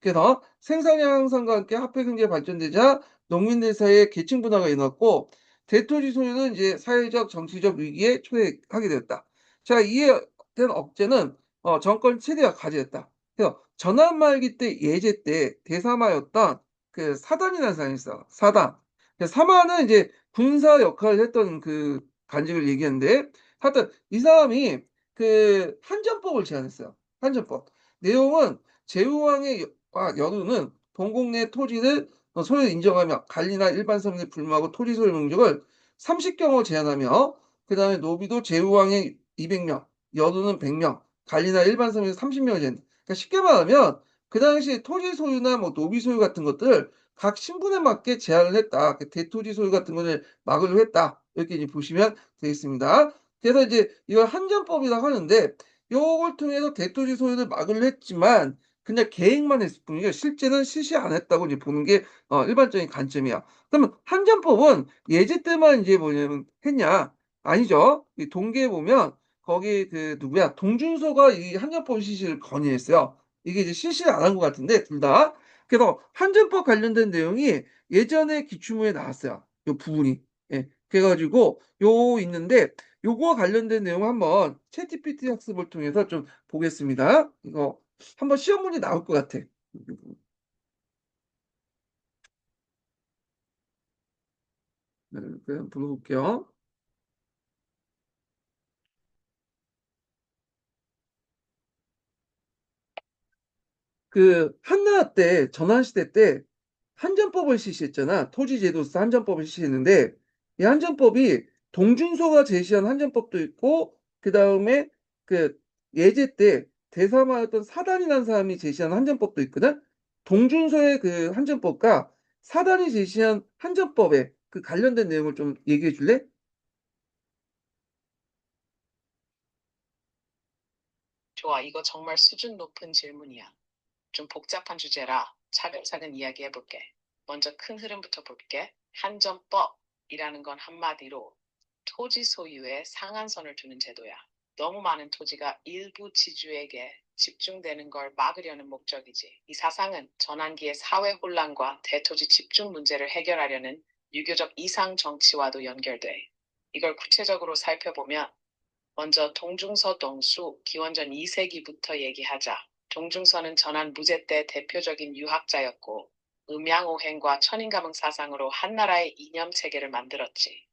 그래서 생산량 향상과 함께 화폐 경제가 발전되자 농민들 사이에 계층 분화가 일어났고 대토지 소유는 이제 사회적 정치적 위기에 초래하게 되었다. 자, 이에 대한 억제는 정권 체제가 가져졌다. 그래서 전환 말기 때 예제 때 대사마였던 그 사단이라는 사람이 있어. 사단. 사마는 이제 군사 역할을 했던 그 간직을 얘기하는데 하여튼 이 사람이 그 한전법을 제안했어요. 한전법. 내용은 제후왕의 여두는 동국 내 토지를 소유를 인정하며 관리나 일반 서민의 불문하고 토지 소유 명령을 30경을 제한하며 그다음에 노비도 제후왕의 200명, 여두는 100명, 관리나 일반 서민은 30명을 제한. 그러니까 쉽게 말하면 그 당시 토지 소유나 뭐 노비 소유 같은 것들 각 신분에 맞게 제한을 했다. 그 대토지 소유 같은 거를 막으려 했다. 이렇게 이제 보시면 되겠습니다. 그래서 이제 이걸 한전법이라고 하는데 요걸 통해서 대토지 소유를 막으려 했지만 그냥 계획만 했을 뿐이에요. 실제는 실시 안 했다고 이제 보는 게 일반적인 관점이야. 그러면 한전법은 예제 때만 이제 뭐냐면 했냐? 아니죠. 이 동계에 보면 거기 그 누구야? 동준서가 이 한전법 실시를 건의했어요. 이게 이제 실시를 안 한 것 같은데 둘 다. 그래서 한전법 관련된 내용이 예전에 기출문에 나왔어요. 요 부분이. 예. 그래가지고 요 있는데 요거와 관련된 내용 한번 챗GPT 학습을 통해서 좀 보겠습니다. 이거 한번 시험 문제 나올 것 같아. 네, 그냥 불러볼게요. 그 한나라 때 전환시대 때 한전법을 실시했잖아. 토지제도서 한전법을 실시했는데 이 한전법이 동준서가 제시한 한전법도 있고 그 다음에 그 예제 때 대사마였던 사단이라는 사람이 제시한 한전법도 있거든. 동준서의 그 한전법과 사단이 제시한 한전법에 그 관련된 내용을 좀 얘기해 줄래? 좋아, 이거 정말 수준 높은 질문이야. 좀 복잡한 주제라 차근차근 이야기해볼게. 먼저 큰 흐름부터 볼게. 한전법이라는 건 한마디로 토지 소유에 상한선을 두는 제도야. 너무 많은 토지가 일부 지주에게 집중되는 걸 막으려는 목적이지. 이 사상은 전환기의 사회 혼란과 대토지 집중 문제를 해결하려는 유교적 이상 정치와도 연결돼. 이걸 구체적으로 살펴보면 먼저 동중서 동수 기원전 2세기부터 얘기하자. 동중서는 전한 무제 때 대표적인 유학자였고 음양오행과 천인감흥 사상으로 한나라의 이념 체계를 만들었지.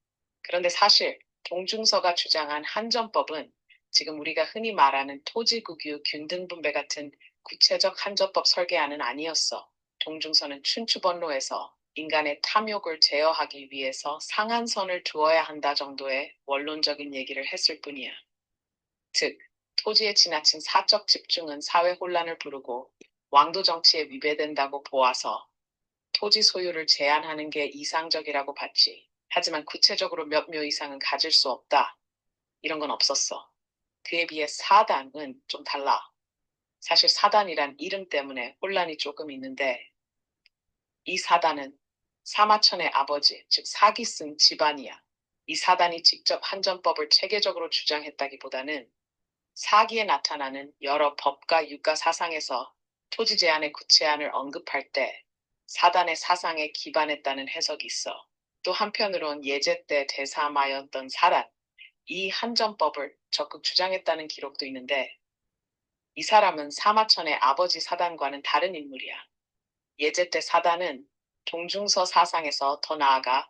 그런데 사실 동중서가 주장한 한전법은 지금 우리가 흔히 말하는 토지국유 균등분배 같은 구체적 한전법 설계안은 아니었어. 동중서는 춘추번로에서 인간의 탐욕을 제어하기 위해서 상한선을 두어야 한다 정도의 원론적인 얘기를 했을 뿐이야. 즉, 토지에 지나친 사적 집중은 사회 혼란을 부르고 왕도 정치에 위배된다고 보아서 토지 소유를 제한하는 게 이상적이라고 봤지. 하지만 구체적으로 몇 묘 이상은 가질 수 없다. 이런 건 없었어. 그에 비해 사단은 좀 달라. 사실 사단이란 이름 때문에 혼란이 조금 있는데 이 사단은 사마천의 아버지, 즉 사기승 집안이야. 이 사단이 직접 한전법을 체계적으로 주장했다기보다는 사기에 나타나는 여러 법과 유가 사상에서 토지 제한의 구체안을 언급할 때 사단의 사상에 기반했다는 해석이 있어. 또 한편으론 예제 때 대사마였던 사단, 이 한전법을 적극 주장했다는 기록도 있는데 이 사람은 사마천의 아버지 사단과는 다른 인물이야. 예제 때 사단은 동중서 사상에서 더 나아가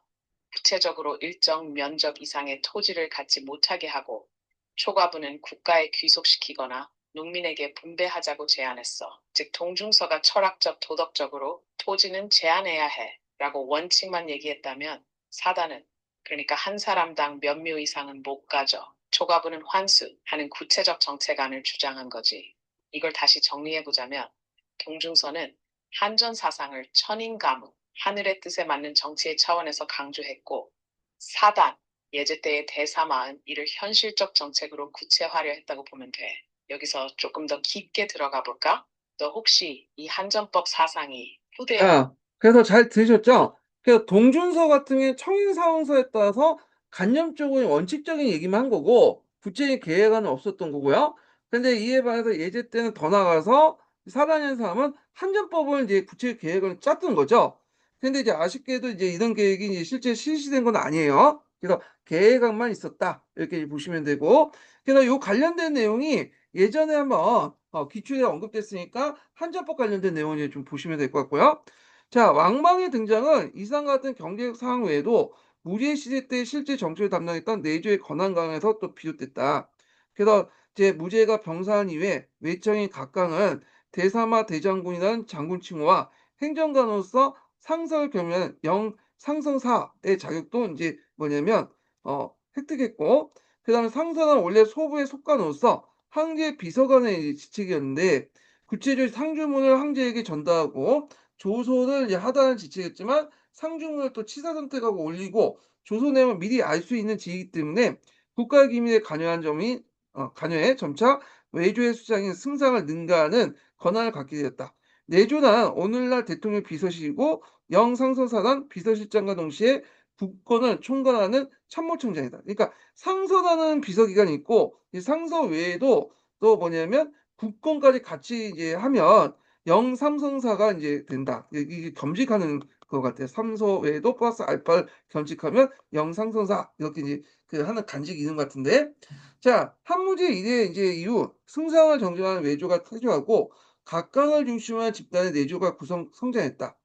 구체적으로 일정 면적 이상의 토지를 갖지 못하게 하고 초과분은 국가에 귀속시키거나 농민에게 분배하자고 제안했어. 즉 동중서가 철학적 도덕적으로 토지는 제한해야 해 라고 원칙만 얘기했다면 사단은 그러니까 한 사람당 몇 묘 이상은 못 가져. 초과분은 환수 하는 구체적 정책안을 주장한 거지. 이걸 다시 정리해보자면 동중서는 한전 사상을 천인가무, 하늘의 뜻에 맞는 정치의 차원에서 강조했고 사단, 예제 때의 대사마은 이를 현실적 정책으로 구체화하려 했다고 보면 돼. 여기서 조금 더 깊게 들어가 볼까? 너 혹시 이 한전법 사상이 후대 자, 그래서 잘 들으셨죠? 그래서 동준서 같은 경우에 청인사원서에 따라서 관념적인 원칙적인 얘기만 한 거고 구체적인 계획안은 없었던 거고요. 근데 이에 반해서 예제 때는 더 나가서 사단현 사람은 한전법을 이제 구체 계획을 짰던 거죠. 근데 이제 아쉽게도 이제 이런 계획이 이제 실제 실시된 건 아니에요. 그래서 계획안만 있었다 이렇게 보시면 되고, 그래서 요 관련된 내용이 예전에 한번 기초에 언급됐으니까 한전법 관련된 내용을 좀 보시면 될 것 같고요. 자, 왕망의 등장은 이상 같은 경제적 상황 외에도 무리의 시대 때 실제 정치를 담당했던 내조의 권한 강에서 또 비롯됐다. 그래서 이제 무제가 병사한 이후에 외청인 각강은 대사마 대장군이라는 장군 칭호와 행정관으로서 상설 겸한 영상성사의 자격도 이제 뭐냐면 획득했고, 그다음에 상선은 원래 소부의 속관으로서 황제 비서관의 직책이었는데 구체적으로 상주문을 황제에게 전달하고 조소를 이제 하다는 지책이었지만 상주문을 또 치사 선택하고 올리고 조소 내용을 미리 알 수 있는 지이기 때문에 국가 기밀에 관여한 점이 관여해 점차 외조의 수장인 승상을 능가하는 권한을 갖게 되었다. 내조는 오늘날 대통령 비서실이고 영상서사단 비서실장과 동시에 국권을 총괄하는 참모총장이다. 그러니까 상서라는 비서기관이 있고 이 상서 외에도 또 뭐냐면 국권까지 같이 이제 하면 영삼성사가 이제 된다. 이게 겸직하는 것 같아요. 삼서 외에도 플러스 알파를 겸직하면 영상성사 이렇게 이제 그 하는 간직이 있는 것 같은데, 자, 한무제 이래 이제 이후 승상을 정정하는 외조가 타주하고 각강을 중심으로 한 집단의 내조가 성장했다.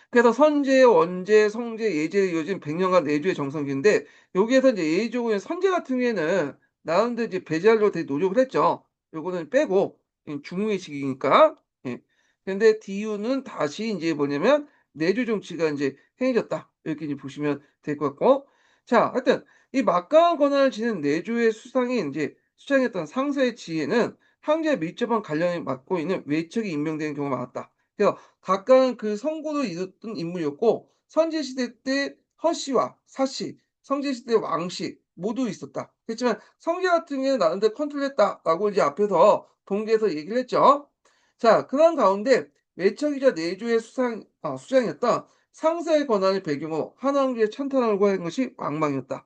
그래서 선제, 원제, 성제, 예제에 이어진 100년간 내조의 정성기인데 여기에서 이제 예조의 선제 같은 경우에는 나름대로 이제 배제하려고 되게 노력을 했죠. 요거는 빼고 중후의 시기니까. 예. 근데 DU는 다시 이제 뭐냐면 내조 정치가 이제 행해졌다. 이렇게 이제 보시면 될 것 같고. 자, 하여튼 이 막강한 권한을 지닌 내조의 수상이 이제 수장했던 상서의 지위에는 황제와 밀접한 관련이 맡고 있는 외척이 임명되는 경우가 많았다. 그래서 각각 그 선고를 이뤘던 인물이었고 선제시대 때 허씨와 사씨, 성제시대 왕씨 모두 있었다. 그렇지만 성제 같은 경우에는 나름대로 컨트롤했다라고 이제 앞에서 동기에서 얘기를 했죠. 자, 그런 가운데 외척이자 내조의 수장이었던 상사의 권한을 배경으로 한왕조의 찬탄하고 한 것이 왕망이었다.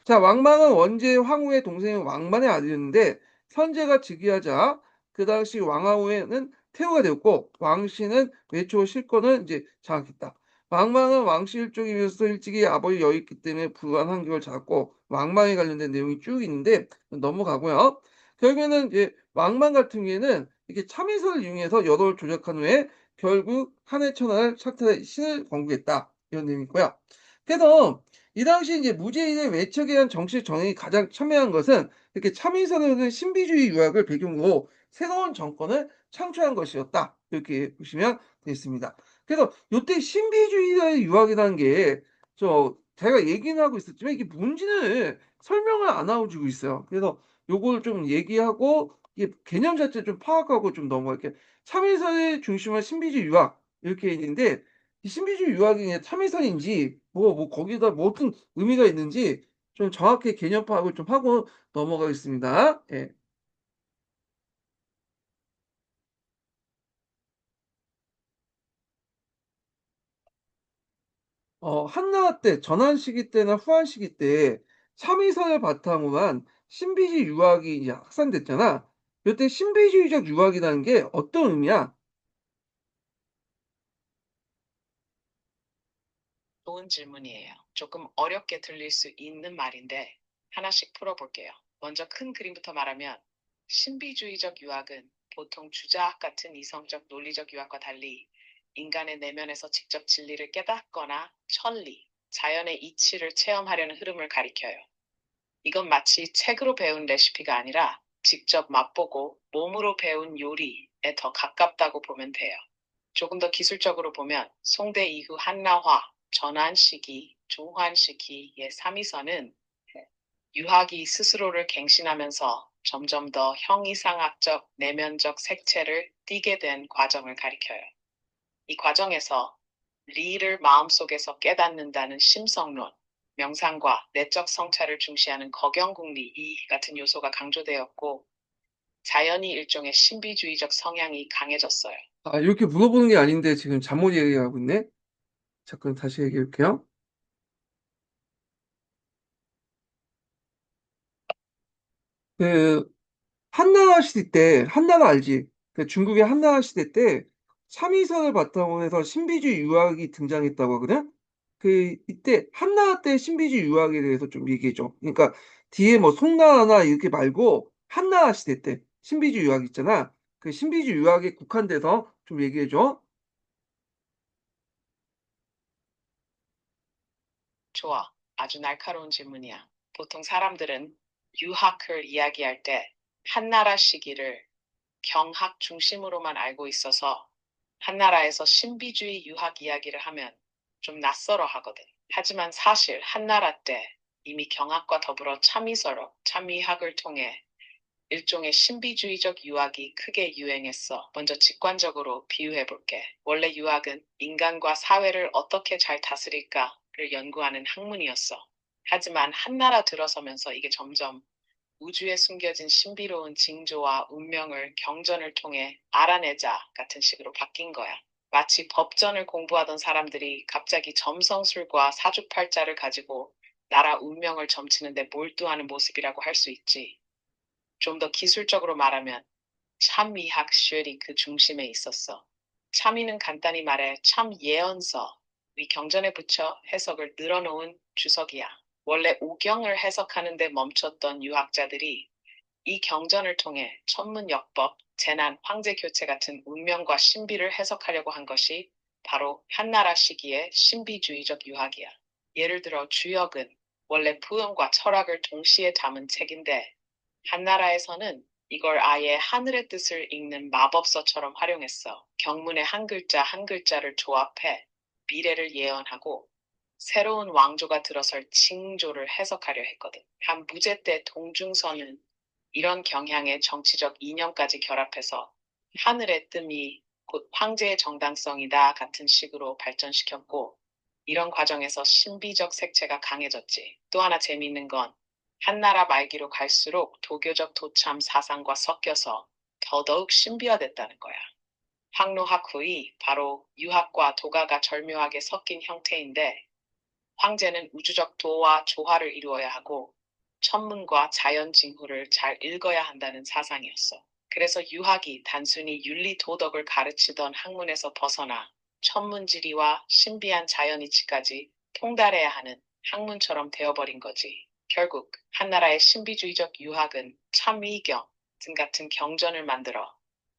자, 왕망은 원제 황후의 동생인 왕만의 아들이었는데 선제가 즉위하자 그 당시 왕하후에는 태후가 되었고 왕씨는 외초 실권을 이제 장악했다. 왕망은 왕씨 일족이면서 일찍이 아버지 여였기 때문에 불우한 환경을 잡고 왕망에 관련된 내용이 쭉 있는데 넘어가고요. 결국에는 이제 왕망 같은 경우에는 이렇게 참의서를 이용해서 여론을 조작한 후에 결국 한해 천하를 착탈해 신을 건국했다. 이런 내용이고요. 그래서 이 당시 이제 무제인의 외척에 대한 정치적 정행이 가장 첨예한 것은 이렇게 참의선언의 신비주의 유학을 배경으로 새로운 정권을 창출한 것이었다. 이렇게 보시면 되겠습니다. 그래서 요때 신비주의의 유학이라는 게 제가 얘기는 하고 있었지만 이게 뭔지는 설명을 안 하고 주고 있어요. 그래서 요걸 좀 얘기하고 이게 개념 자체를 좀 파악하고 좀 넘어갈게요. 참의선을 중심한 신비주의 유학 이렇게 있는데 이 신비주의 유학이 그냥 참의선인지 거기다 뭐 어떤 의미가 있는지 좀 정확히 개념 파악을 좀 하고 넘어가겠습니다. 예. 한나라 때 전환 시기 때나 후한 시기 때 참의선을 바탕으로 한 신비주의 유학이 이제 확산됐잖아. 요때 신비주의적 유학이라는 게 어떤 의미야? 좋은 질문이에요. 조금 어렵게 들릴 수 있는 말인데 하나씩 풀어볼게요. 먼저 큰 그림부터 말하면 신비주의적 유학은 보통 주자학 같은 이성적 논리적 유학과 달리 인간의 내면에서 직접 진리를 깨닫거나 천리, 자연의 이치를 체험하려는 흐름을 가리켜요. 이건 마치 책으로 배운 레시피가 아니라 직접 맛보고 몸으로 배운 요리에 더 가깝다고 보면 돼요. 조금 더 기술적으로 보면 송대 이후 한라화, 전환시기, 중환시기의 삼위선은 유학이 스스로를 갱신하면서 점점 더 형이상학적, 내면적 색채를 띠게 된 과정을 가리켜요. 이 과정에서 리를 마음속에서 깨닫는다는 심성론, 명상과 내적 성찰을 중시하는 거경궁리 이 같은 요소가 강조되었고, 자연이 일종의 신비주의적 성향이 강해졌어요. 아, 이렇게 물어보는 게 아닌데 지금 잘못 얘기하고 있네. 잠깐 다시 얘기해 볼게요. 그 한나라 시대 때, 한나라 알지? 그 중국의 한나라 시대 때 참의선을 바탕으로 해서 신비주의 유학이 등장했다고 하거든? 이때 한나라 때 신비주의 유학에 대해서 좀 얘기해줘. 그러니까 뒤에 뭐 송나라나 이렇게 말고 한나라 시대 때 신비주의 유학 있잖아. 그 신비주의 유학에 국한돼서 좀 얘기해줘. 좋아. 아주 날카로운 질문이야. 보통 사람들은 유학을 이야기할 때 한나라 시기를 경학 중심으로만 알고 있어서 한나라에서 신비주의 유학 이야기를 하면 좀 낯설어 하거든. 하지만 사실 한나라 때 이미 경학과 더불어 참이설업, 참의학을 통해 일종의 신비주의적 유학이 크게 유행했어. 먼저 직관적으로 비유해 볼게. 원래 유학은 인간과 사회를 어떻게 잘 다스릴까를 연구하는 학문이었어. 하지만 한나라 들어서면서 이게 점점 우주에 숨겨진 신비로운 징조와 운명을 경전을 통해 알아내자 같은 식으로 바뀐 거야. 마치 법전을 공부하던 사람들이 갑자기 점성술과 사주팔자를 가지고 나라 운명을 점치는데 몰두하는 모습이라고 할 수 있지. 좀 더 기술적으로 말하면 참의학 쉐리 그 중심에 있었어. 참의는 간단히 말해 참 예언서, 위 경전에 붙여 해석을 늘어놓은 주석이야. 원래 오경을 해석하는데 멈췄던 유학자들이 이 경전을 통해 천문역법, 재난, 황제 교체 같은 운명과 신비를 해석하려고 한 것이 바로 한나라 시기의 신비주의적 유학이야. 예를 들어 주역은 원래 부흥과 철학을 동시에 담은 책인데 한나라에서는 이걸 아예 하늘의 뜻을 읽는 마법서처럼 활용했어. 경문의 한 글자 한 글자를 조합해 미래를 예언하고 새로운 왕조가 들어설 징조를 해석하려 했거든. 한 무제 때 동중서는 이런 경향의 정치적 이념까지 결합해서 하늘의 뜸이 곧 황제의 정당성이다 같은 식으로 발전시켰고, 이런 과정에서 신비적 색채가 강해졌지. 또 하나 재미있는 건 한나라 말기로 갈수록 도교적 도참 사상과 섞여서 더더욱 신비화됐다는 거야. 황로학후이 바로 유학과 도가가 절묘하게 섞인 형태인데, 황제는 우주적 도와 조화를 이루어야 하고 천문과 자연 징후를 잘 읽어야 한다는 사상이었어. 그래서 유학이 단순히 윤리 도덕을 가르치던 학문에서 벗어나 천문지리와 신비한 자연 이치까지 통달해야 하는 학문처럼 되어버린 거지. 결국 한나라의 신비주의적 유학은 참의경 등 같은 경전을 만들어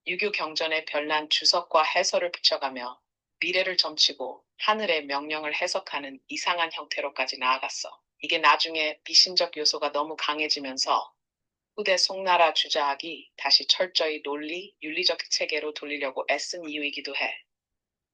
유교 경전에 별난 주석과 해설을 붙여가며 미래를 점치고 하늘의 명령을 해석하는 이상한 형태로까지 나아갔어. 이게 나중에 비신적 요소가 너무 강해지면서 후대 송나라 주자학이 다시 철저히 논리, 윤리적 체계로 돌리려고 애쓴 이유이기도 해.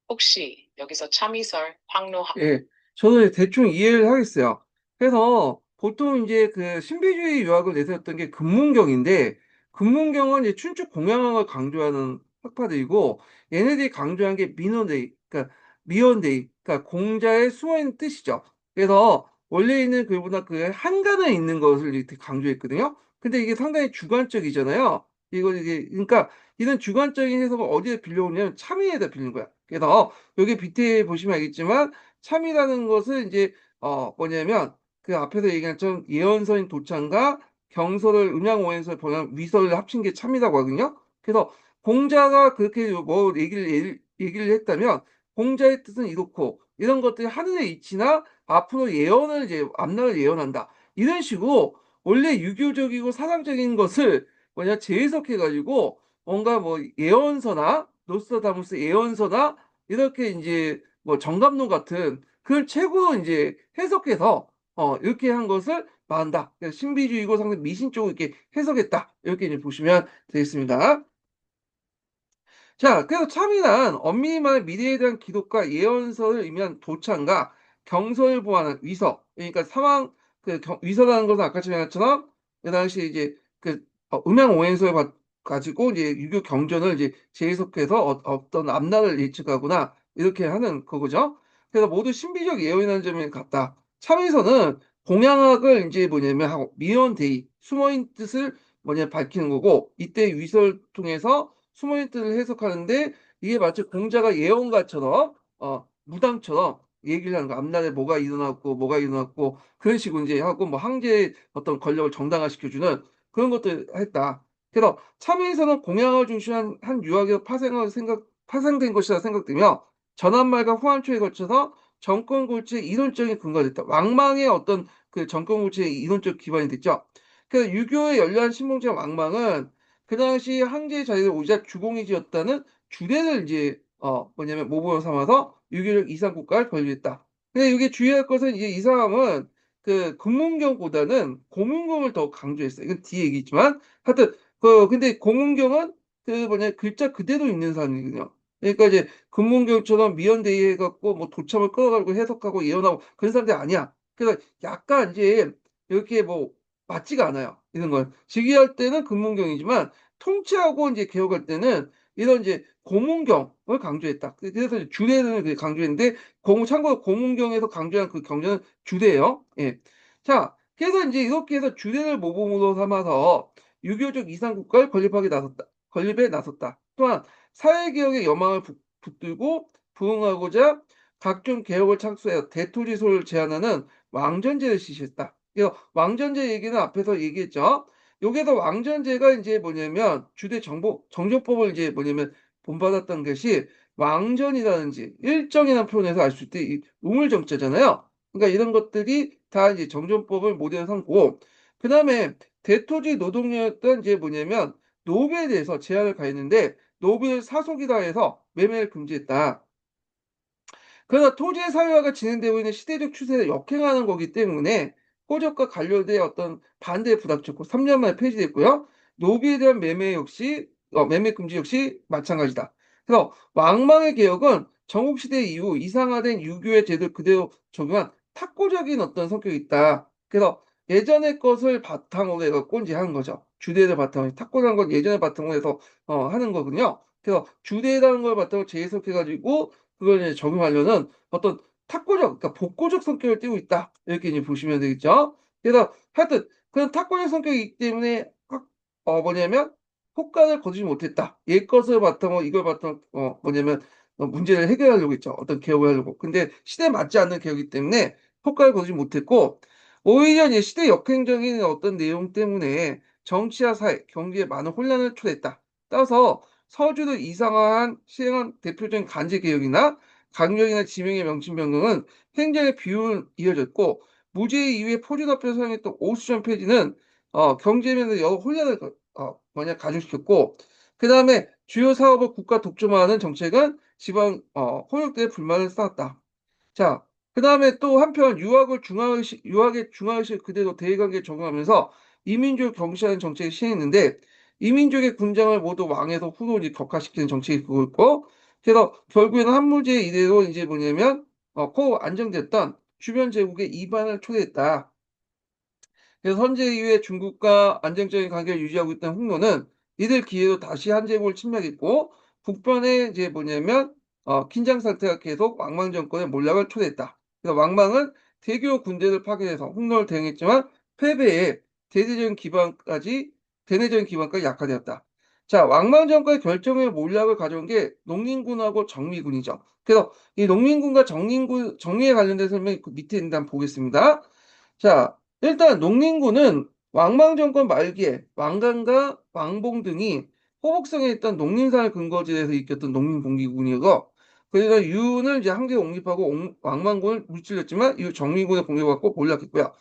혹시 여기서 참이설, 황로학, 예, 저는 대충 이해를 하겠어요. 그래서 보통 이제 그 신비주의 유학을 내세웠던 게 금문경인데, 금문경은 이제 춘추 공양학을 강조하는 학파들이고, 얘네들이 강조한 게 민원데이, 그러니까 미원데이, 그러니까 공자의 수호인 뜻이죠. 그래서 원래 있는 글보다 그 한간에 있는 것을 이렇게 강조했거든요. 근데 이게 상당히 주관적이잖아요. 이게 그러니까 이런 주관적인 해석을 어디에 빌려오냐면 참의에다 빌린 거야. 그래서 여기 밑에 보시면 알겠지만 참이라는 것은 이제 뭐냐면 그 앞에서 얘기한 좀 예언서인 도창과 경서를 음양오행서를 번역 위서를 합친 게 참이라고 하거든요. 그래서 공자가 그렇게 뭐 얘기를 했다면 공자의 뜻은 이렇고 이런 것들이 하늘의 이치나 앞으로 예언을 이제 앞날을 예언한다. 이런 식으로 원래 유교적이고 사상적인 것을 뭐냐 재해석해 가지고 뭔가 뭐 예언서나 노스트라다무스 예언서나 이렇게 이제 뭐 정감론 같은 그걸 최고로 이제 해석해서 이렇게 한 것을 말한다. 그래서 신비주의고 상당히 미신 쪽으로 이렇게 해석했다. 이렇게 이제 보시면 되겠습니다. 자, 그래서 참이란 엄밀히 말해 미래에 대한 기록과 예언서를 의미한 도창과 경서를 보하는 위서, 그러니까 상황 위서라는 것은 아까 전에 것처럼 그 당시 이제 음양 오행서를 가지고 이제 유교 경전을 이제 재해석해서 어떤 앞날을 예측하거나 이렇게 하는 거죠. 그래서 모두 신비적 예언이라는 점이 같다. 참에서는 공양학을 이제 뭐냐면 하고 미연대의 숨어있는 뜻을 밝히는 거고, 이때 위서를 통해서 숨어있는 뜻을 해석하는데 이게 마치 공자가 예언가처럼 무당처럼 얘기를 하는 거. 앞날에 뭐가 일어났고 뭐가 일어났고 그런 식으로 이제 하고 뭐 황제의 어떤 권력을 정당화시켜주는 그런 것들 했다. 그래서 참여에서는 공양을 중시한 한 유학에서 파생된 것이라 생각되며 전한말과 후한초에 거쳐서 정권 골치의 이론적인 근거가 됐다. 왕망의 어떤 정권 골치의 이론적 기반이 됐죠. 그래서 유교의 연려한 신봉자 왕망은 그 당시 황제의 자리를 오히려 주공이 지었다는 주례를 이제 모범을 삼아서 유교적 이상 국가를 건립했다. 근데 이게 주의할 것은 이제 이 사람은 금문경보다는 고문경을 더 강조했어요. 이건 뒤에 얘기했지만 하여튼 근데 고문경은 글자 그대로 있는 사람이거든요. 그러니까 이제 금문경처럼 미연대의 해갖고 뭐 도참을 끌어가지고 해석하고 예언하고 그런 사람들이 아니야. 그래서 약간 이제 이렇게 뭐 맞지가 않아요. 이런 걸 즉위할 때는 금문경이지만 통치하고 이제 개혁할 때는 이런 이제 고문경을 강조했다. 그래서 이제 주례를 강조했는데 참고로 고문경에서 강조한 그 경전은 주례예요. 예. 자, 그래서 이제 이렇게 해서 주례를 모범으로 삼아서 유교적 이상국가를 건립에 나섰다. 또한 사회개혁의 여망을 붙들고 부응하고자 각종 개혁을 착수해서 대토지소를 제한하는 왕전제를 실시했다. 그래서 왕전제 얘기는 앞에서 얘기했죠. 여기서 왕전제가 이제 주대 정조법을 이제 본받았던 것이 왕전이라든지 일정이라는 표현에서 알 수 있듯 이 우물정자잖아요. 그러니까 이런 것들이 다 이제 정전법을 모델로 삼고, 그 다음에 대토지 노동력이었던 이제 노비에 대해서 제한을 가했는데 노비를 사속이다 해서 매매를 금지했다. 그러나 토지의 사회화가 진행되고 있는 시대적 추세를 역행하는 거기 때문에 호적과 관료들의 어떤 반대에 부닥쳤고 3년 만에 폐지됐고요. 노비에 대한 매매 금지 역시 마찬가지다. 그래서 왕망의 개혁은 전국시대 이후 이상화된 유교의 제도를 그대로 적용한 탁구적인 어떤 성격이 있다. 그래서 예전의 것을 바탕으로 해갖고 이제 하는 거죠. 주대를 바탕으로 탁구라는 건 예전의 바탕으로 해서 하는 거군요. 그래서 주대라는 걸 바탕으로 재해석해가지고 그걸 이제 적용하려는 어떤 그러니까 복고적 성격을 띠고 있다. 이렇게 이제 보시면 되겠죠. 그래서 하여튼 그런 탁구적 성격이기 때문에 효과를 거두지 못했다. 옛것을 바탕으로 이걸 바탕으로 문제를 해결하려고 했죠. 어떤 개혁을 하려고. 근데 시대에 맞지 않는 개혁이기 때문에 효과를 거두지 못했고, 오히려 이제 시대 역행적인 어떤 내용 때문에 정치와 사회, 경제에 많은 혼란을 초래했다. 따라서 서주를 이상화한 시행한 대표적인 간제 개혁이나 강령이나 지명의 명칭 변경은 행정의 비율 이어졌고, 무죄 이후에 포준화표를 사용했던 오수정 폐지는 경제면에서 여러 혼란을 가중시켰고, 그 다음에 주요 사업을 국가 독점화하는 정책은 지방 혼역대의 불만을 쌓았다. 자, 그 다음에 또 한편 유학의 중화의식 그대로 대의관계에 적용하면서 이민족 경시하는 정책을 시행했는데, 이민족의 군장을 모두 왕에서 후로 이제 격화시키는 정책이 그거였고, 그래서 결국에는 한무제 이래로 이제 코 안정됐던 주변 제국의 이반을 초래했다. 그래서 선제 이후에 중국과 안정적인 관계를 유지하고 있던 홍로는 이들 기회로 다시 한제국을 침략했고, 북변에 이제 긴장 상태가 계속 왕망 정권의 몰락을 초래했다. 그래서 왕망은 대규모 군대를 파견해서 홍로를 대응했지만 패배에 대내적인 기반까지 약화되었다. 자, 왕망 정권의 결정의 몰락을 가져온 게 농민군하고 정미군이죠. 그래서 이 농민군과 정리에 관련된 설명이 그 밑에 있는데 한번 보겠습니다. 자, 일단 농민군은 왕망 정권 말기에 왕관과 왕봉 등이 호북성에 있던 농민산을 근거지에서 이겼던 농민공기군이고, 그래서 유는 이제 한국에 옹립하고 왕망군을 물질렸지만 이후 정민군에 공격받고 몰락했고요.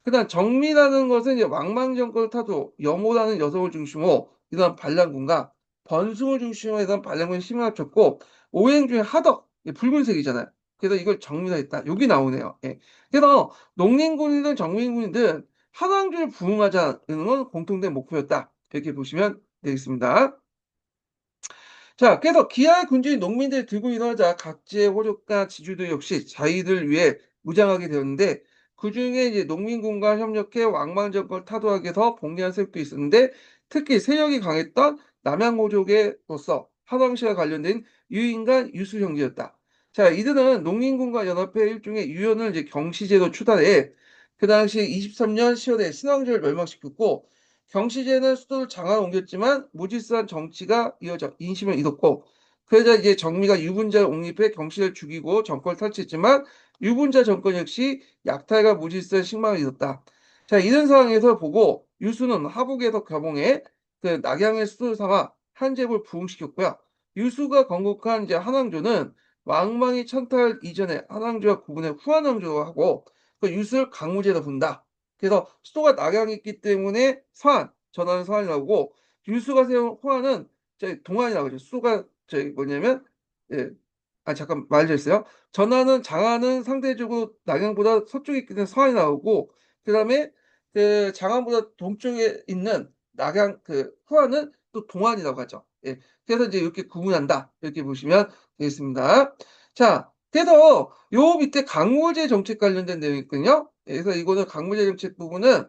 그다음 정미라는 것은 이제 왕망 정권을 타도 여모라는 여성을 중심으로 이런 반란군과 번숭을 중심으로 해서 반란군이 힘을 합쳤고, 오행 중에 하덕 붉은색이잖아요. 그래서 이걸 정미라 했다. 여기 나오네요. 예. 그래서 농민군이든 정민군이든 한왕조를 부흥하자는 건 공통된 목표였다. 이렇게 보시면 되겠습니다. 자, 그래서 기아의 군주인 농민들이 들고 일어나자 각지의 호족과 지주들 역시 자기들 위해 무장하게 되었는데 그중에 이제 농민군과 협력해 왕만 정권을 타도하기 위해서 복리한 세력도 있었는데 특히 세력이 강했던 남양고족으로서 한왕시와 관련된 유인간 유수 형제였다. 자, 이들은 농민군과 연합해 일종의 유연을 이제 경시제도 추단해 그 당시 23년 10월에 신왕조를 멸망시켰고 경시제는 수도를 장안으로 옮겼지만 무질서한 정치가 이어져 인심을 잃었고 그러자 이제 정미가 유분자를 옹립해 경시를 죽이고 정권을 탈취했지만 유분자 정권 역시 약탈과 무질서한 식망을 잃었다. 자, 이런 상황에서 보고 유수는 하북에서 개봉해 그 낙양의 수도를 삼아 한제국을 부흥시켰고요. 유수가 건국한 이제 한왕조는 왕망이 천탈 이전에 한왕조와 구분해 후한왕조로 하고 그 유수를 강무제로 본다. 그래서 수도가 낙양에 있기 때문에 서한, 전하는 서한이 나오고 유수가 세운 후한은 동한이라고 하죠. 수가 뭐냐면 예, 잠깐 말려있어요. 전하는 장하는 상대적으로 낙양보다 서쪽에 있는 서한이 나오고 그다음에 그 장안보다 동쪽에 있는 낙양 그 후한은 또 동안이라고 하죠. 예. 그래서 이제 이렇게 구분한다. 이렇게 보시면 되겠습니다. 자, 그래서 요 밑에 강무제 정책 관련된 내용이 있거든요. 예, 그래서 이거는 강무제 정책 부분은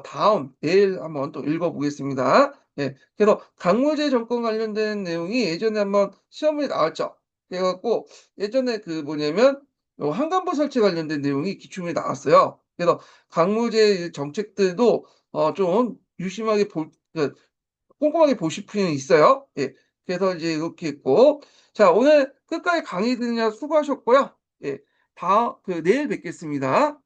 다음 내일 한번 또 읽어보겠습니다. 예, 그래서 강무제 정권 관련된 내용이 예전에 한번 시험에 나왔죠. 그래갖고 예전에 그 뭐냐면 한간부 설치 관련된 내용이 기출문에 나왔어요. 그래서 강무제 정책들도 좀 유심하게 그 꼼꼼하게 보실 필요는 있어요. 예. 그래서 이제 이렇게 있고. 자, 오늘 끝까지 강의 들으냐 수고하셨고요. 예. 내일 뵙겠습니다.